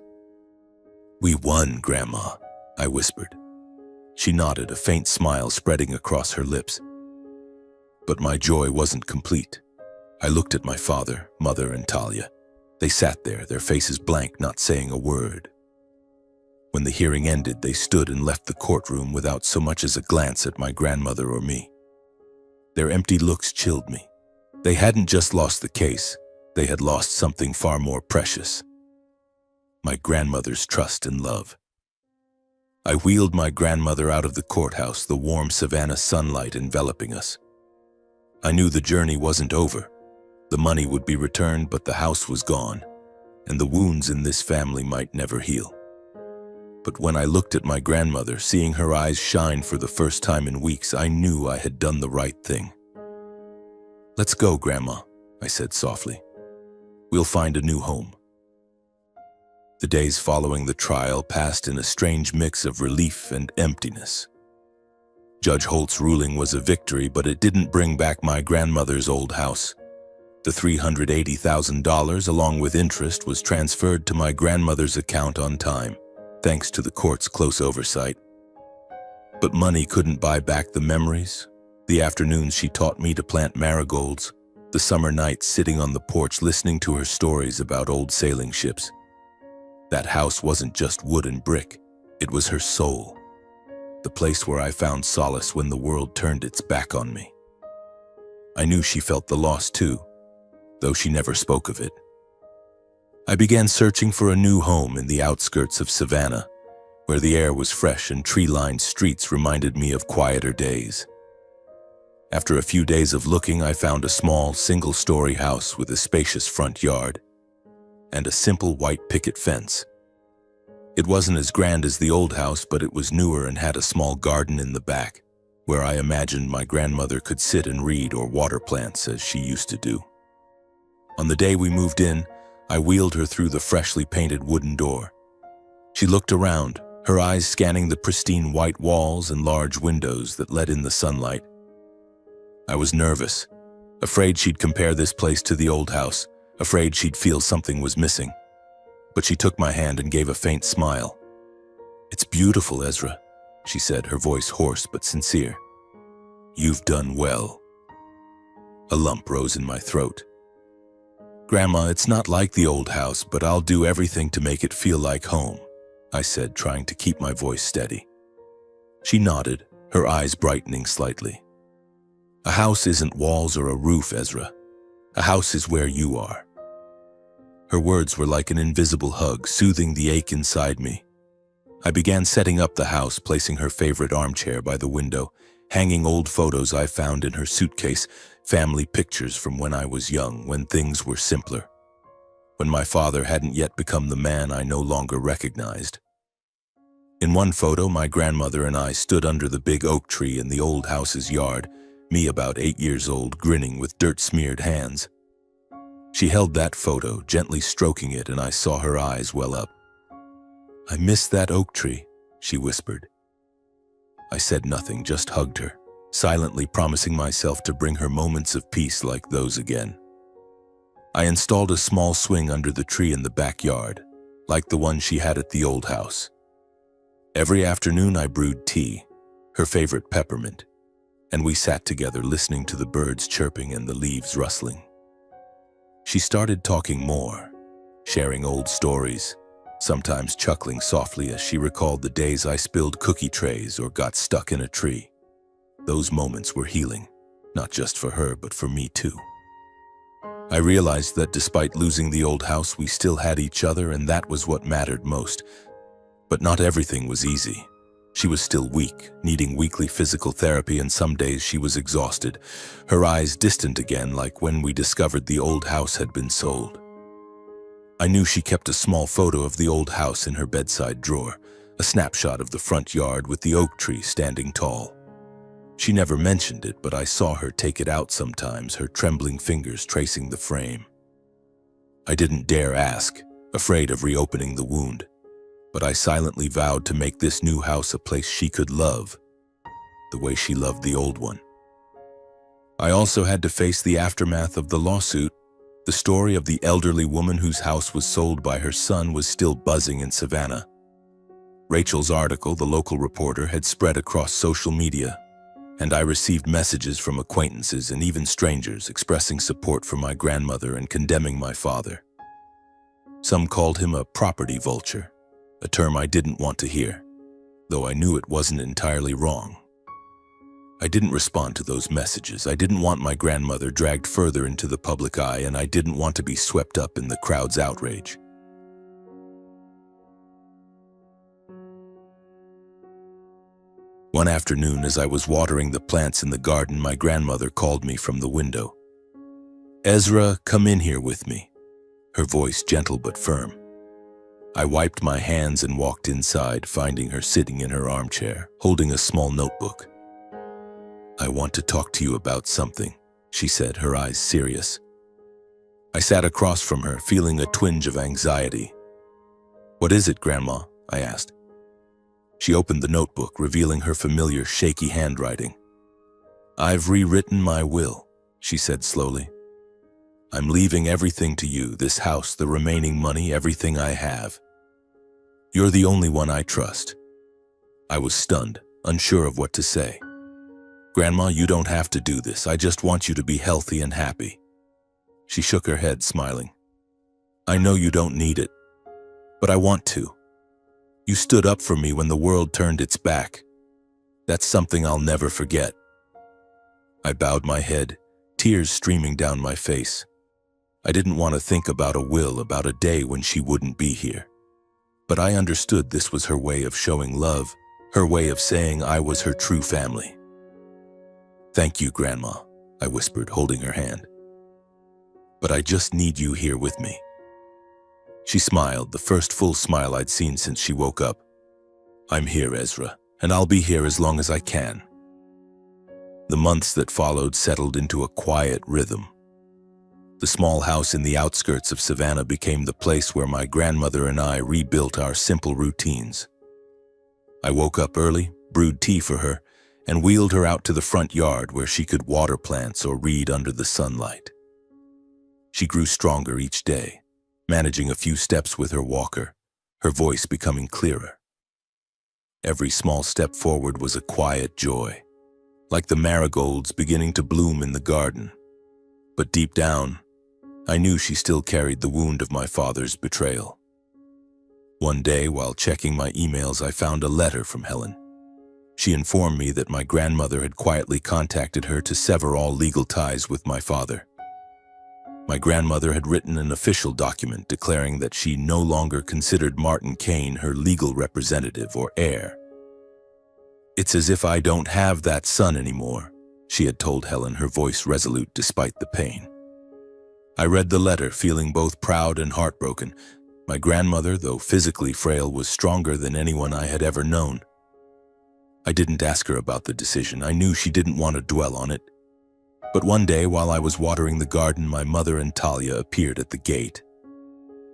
"We won, Grandma," I whispered. She nodded, a faint smile spreading across her lips. But my joy wasn't complete. I looked at my father, mother, and Talia. They sat there, their faces blank, not saying a word. When the hearing ended, they stood and left the courtroom without so much as a glance at my grandmother or me. Their empty looks chilled me. They hadn't just lost the case, they had lost something far more precious: my grandmother's trust and love. I wheeled my grandmother out of the courthouse, the warm Savannah sunlight enveloping us. I knew the journey wasn't over. The money would be returned, but the house was gone, and the wounds in this family might never heal. But when I looked at my grandmother, seeing her eyes shine for the first time in weeks, I knew I had done the right thing. "Let's go, Grandma," I said softly. "We'll find a new home." The days following the trial passed in a strange mix of relief and emptiness. Judge Holt's ruling was a victory, but it didn't bring back my grandmother's old house. The $380,000, along with interest, was transferred to my grandmother's account on time, thanks to the court's close oversight. But money couldn't buy back the memories. The afternoons she taught me to plant marigolds, the summer nights sitting on the porch listening to her stories about old sailing ships. That house wasn't just wood and brick, it was her soul, the place where I found solace when the world turned its back on me. I knew she felt the loss too, though she never spoke of it. I began searching for a new home in the outskirts of Savannah, where the air was fresh and tree-lined streets reminded me of quieter days. After a few days of looking, I found a small, single-story house with a spacious front yard and a simple white picket fence. It wasn't as grand as the old house, but it was newer and had a small garden in the back, where I imagined my grandmother could sit and read or water plants as she used to do. On the day we moved in, I wheeled her through the freshly painted wooden door. She looked around, her eyes scanning the pristine white walls and large windows that let in the sunlight. I was nervous, afraid she'd compare this place to the old house, afraid she'd feel something was missing. But she took my hand and gave a faint smile. "It's beautiful, Ezra," she said, her voice hoarse but sincere. "You've done well." A lump rose in my throat. "Grandma, it's not like the old house, but I'll do everything to make it feel like home," I said, trying to keep my voice steady. She nodded, her eyes brightening slightly. "A house isn't walls or a roof, Ezra. A house is where you are." Her words were like an invisible hug, soothing the ache inside me. I began setting up the house, placing her favorite armchair by the window, hanging old photos I found in her suitcase, family pictures from when I was young, when things were simpler, when my father hadn't yet become the man I no longer recognized. In one photo, my grandmother and I stood under the big oak tree in the old house's yard, me about 8 years old, grinning with dirt-smeared hands. She held that photo, gently stroking it, and I saw her eyes well up. "I miss that oak tree," she whispered. I said nothing, just hugged her, silently promising myself to bring her moments of peace like those again. I installed a small swing under the tree in the backyard, like the one she had at the old house. Every afternoon I brewed tea, her favorite peppermint, and we sat together listening to the birds chirping and the leaves rustling. She started talking more, sharing old stories, sometimes chuckling softly as she recalled the days I spilled cookie trays or got stuck in a tree. Those moments were healing. not just for her, but for me too. I realized that despite losing the old house, we still had each other, and that was what mattered most. But not everything was easy. She was still weak, needing weekly physical therapy, and some days she was exhausted, her eyes distant again, like when we discovered the old house had been sold. I knew she kept a small photo of the old house in her bedside drawer, a snapshot of the front yard with the oak tree standing tall. She never mentioned it, but I saw her take it out sometimes, her trembling fingers tracing the frame. I didn't dare ask, afraid of reopening the wound, but I silently vowed to make this new house a place she could love, the way she loved the old one. I also had to face the aftermath of the lawsuit. The story of the elderly woman whose house was sold by her son was still buzzing in Savannah. Rachel's article, the local reporter, had spread across social media, and I received messages from acquaintances and even strangers expressing support for my grandmother and condemning my father. Some called him a property vulture, a term I didn't want to hear, though I knew it wasn't entirely wrong. I didn't respond to those messages. I didn't want my grandmother dragged further into the public eye, and I didn't want to be swept up in the crowd's outrage. One afternoon, as I was watering the plants in the garden, my grandmother called me from the window. "Ezra, come in here with me," her voice gentle but firm. I wiped my hands and walked inside, finding her sitting in her armchair, holding a small notebook. "I want to talk to you about something," she said, her eyes serious. I sat across from her, feeling a twinge of anxiety. "What is it, Grandma?" I asked. She opened the notebook, revealing her familiar shaky handwriting. "I've rewritten my will," she said slowly. "I'm leaving everything to you, this house, the remaining money, everything I have. You're the only one I trust." I was stunned, unsure of what to say. "Grandma, you don't have to do this. I just want you to be healthy and happy." She shook her head, smiling. "I know you don't need it, but I want to. You stood up for me when the world turned its back. That's something I'll never forget." I bowed my head, tears streaming down my face. I didn't want to think about a will, about a day when she wouldn't be here. But I understood this was her way of showing love, her way of saying I was her true family. "Thank you, Grandma," I whispered, holding her hand. "But I just need you here with me." She smiled, the first full smile I'd seen since she woke up. "I'm here, Ezra, and I'll be here as long as I can." The months that followed settled into a quiet rhythm. The small house in the outskirts of Savannah became the place where my grandmother and I rebuilt our simple routines. I woke up early, brewed tea for her, and wheeled her out to the front yard where she could water plants or read under the sunlight. She grew stronger each day, managing a few steps with her walker, her voice becoming clearer. Every small step forward was a quiet joy, like the marigolds beginning to bloom in the garden. But deep down, I knew she still carried the wound of my father's betrayal. One day, while checking my emails, I found a letter from Helen. She informed me that my grandmother had quietly contacted her to sever all legal ties with my father. My grandmother had written an official document declaring that she no longer considered Martin Kane her legal representative or heir. "It's as if I don't have that son anymore," she had told Helen, her voice resolute despite the pain. I read the letter, feeling both proud and heartbroken. My grandmother, though physically frail, was stronger than anyone I had ever known. I didn't ask her about the decision. I knew she didn't want to dwell on it. But one day, while I was watering the garden, my mother and Talia appeared at the gate.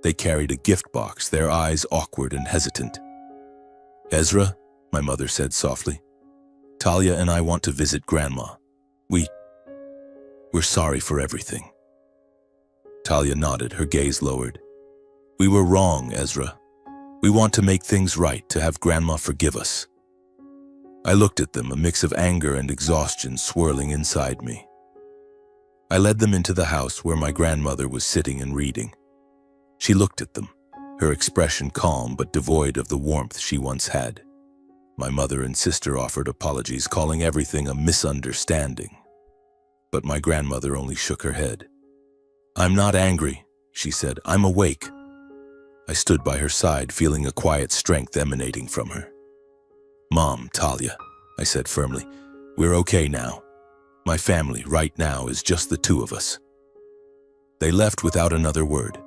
They carried a gift box, their eyes awkward and hesitant. "Ezra," my mother said softly, "Talia and I want to visit Grandma. We're sorry for everything." Talia nodded, her gaze lowered. "We were wrong, Ezra. We want to make things right, to have Grandma forgive us." I looked at them, a mix of anger and exhaustion swirling inside me. I led them into the house where my grandmother was sitting and reading. She looked at them, her expression calm but devoid of the warmth she once had. My mother and sister offered apologies, calling everything a misunderstanding. but my grandmother only shook her head. "I'm not angry," she said. "I'm awake." I stood by her side, feeling a quiet strength emanating from her. "Mom, Talia," I said firmly, "we're okay now. My family right now is just the two of us." They left without another word.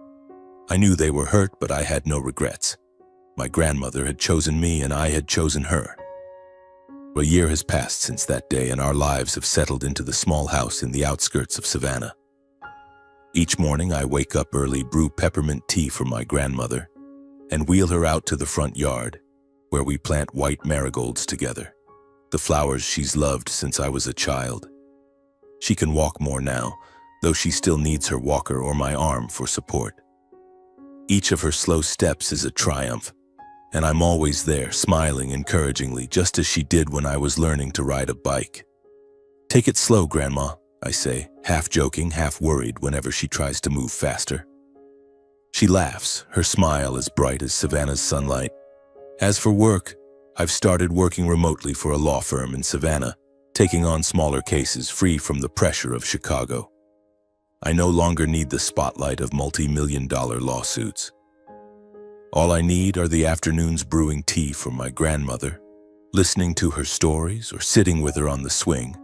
I knew they were hurt, but I had no regrets. My grandmother had chosen me, and I had chosen her. A year has passed since that day, and our lives have settled into the small house in the outskirts of Savannah. Each morning I wake up early, brew peppermint tea for my grandmother, and wheel her out to the front yard, where we plant white marigolds together, the flowers she's loved since I was a child. She can walk more now, though she still needs her walker or my arm for support. Each of her slow steps is a triumph, and I'm always there, smiling encouragingly, just as she did when I was learning to ride a bike. "Take it slow, Grandma," I say, half joking, half worried whenever she tries to move faster. She laughs, her smile as bright as Savannah's sunlight. As for work, I've started working remotely for a law firm in Savannah, taking on smaller cases free from the pressure of Chicago. I no longer need the spotlight of multi-million-dollar lawsuits. All I need are the afternoons brewing tea for my grandmother, listening to her stories or sitting with her on the swing,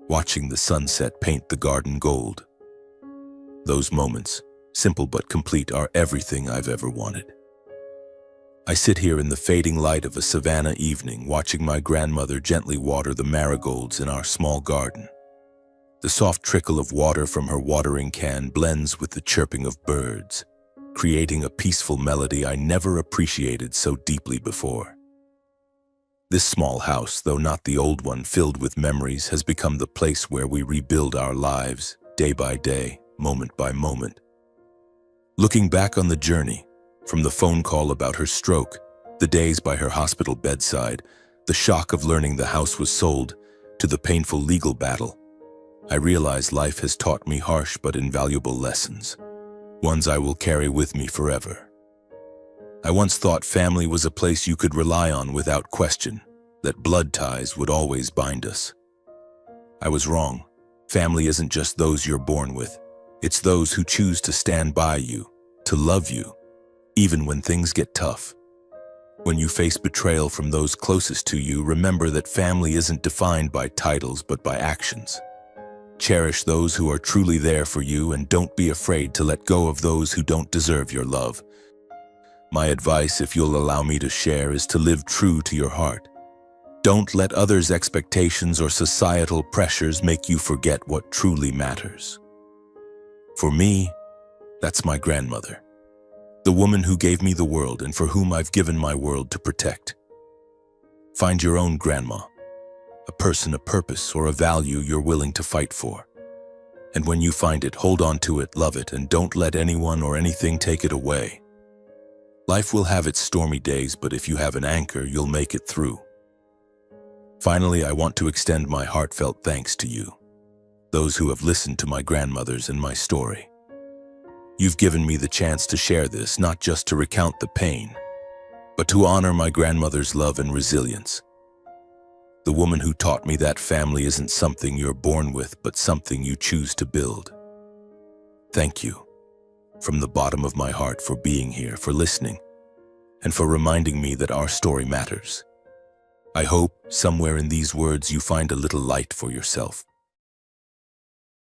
watching the sunset paint the garden gold. Those moments, simple but complete, are everything I've ever wanted. I sit here in the fading light of a Savannah evening, watching my grandmother gently water the marigolds in our small garden. The soft trickle of water from her watering can blends with the chirping of birds, creating a peaceful melody I never appreciated so deeply before. This small house, though not the old one filled with memories, has become the place where we rebuild our lives, day by day, moment by moment. Looking back on the journey, from the phone call about her stroke, the days by her hospital bedside, the shock of learning the house was sold, to the painful legal battle, I realize life has taught me harsh but invaluable lessons, ones I will carry with me forever. I once thought family was a place you could rely on without question, that blood ties would always bind us. I was wrong. Family isn't just those you're born with. It's those who choose to stand by you, to love you, even when things get tough. When you face betrayal from those closest to you, remember that family isn't defined by titles but by actions. Cherish those who are truly there for you, and don't be afraid to let go of those who don't deserve your love. My advice, if you'll allow me to share, is to live true to your heart. Don't let others' expectations or societal pressures make you forget what truly matters. For me, that's my grandmother, the woman who gave me the world and for whom I've given my world to protect. Find your own grandma, a person, a purpose, or a value you're willing to fight for. And when you find it, hold on to it, love it, and don't let anyone or anything take it away. Life will have its stormy days, but if you have an anchor, you'll make it through. Finally, I want to extend my heartfelt thanks to you, those who have listened to my grandmothers and my story. You've given me the chance to share this, not just to recount the pain, but to honor my grandmother's love and resilience. The woman who taught me that family isn't something you're born with, but something you choose to build. Thank you, from the bottom of my heart, for being here, for listening, and for reminding me that our story matters. I hope, somewhere in these words, you find a little light for yourself.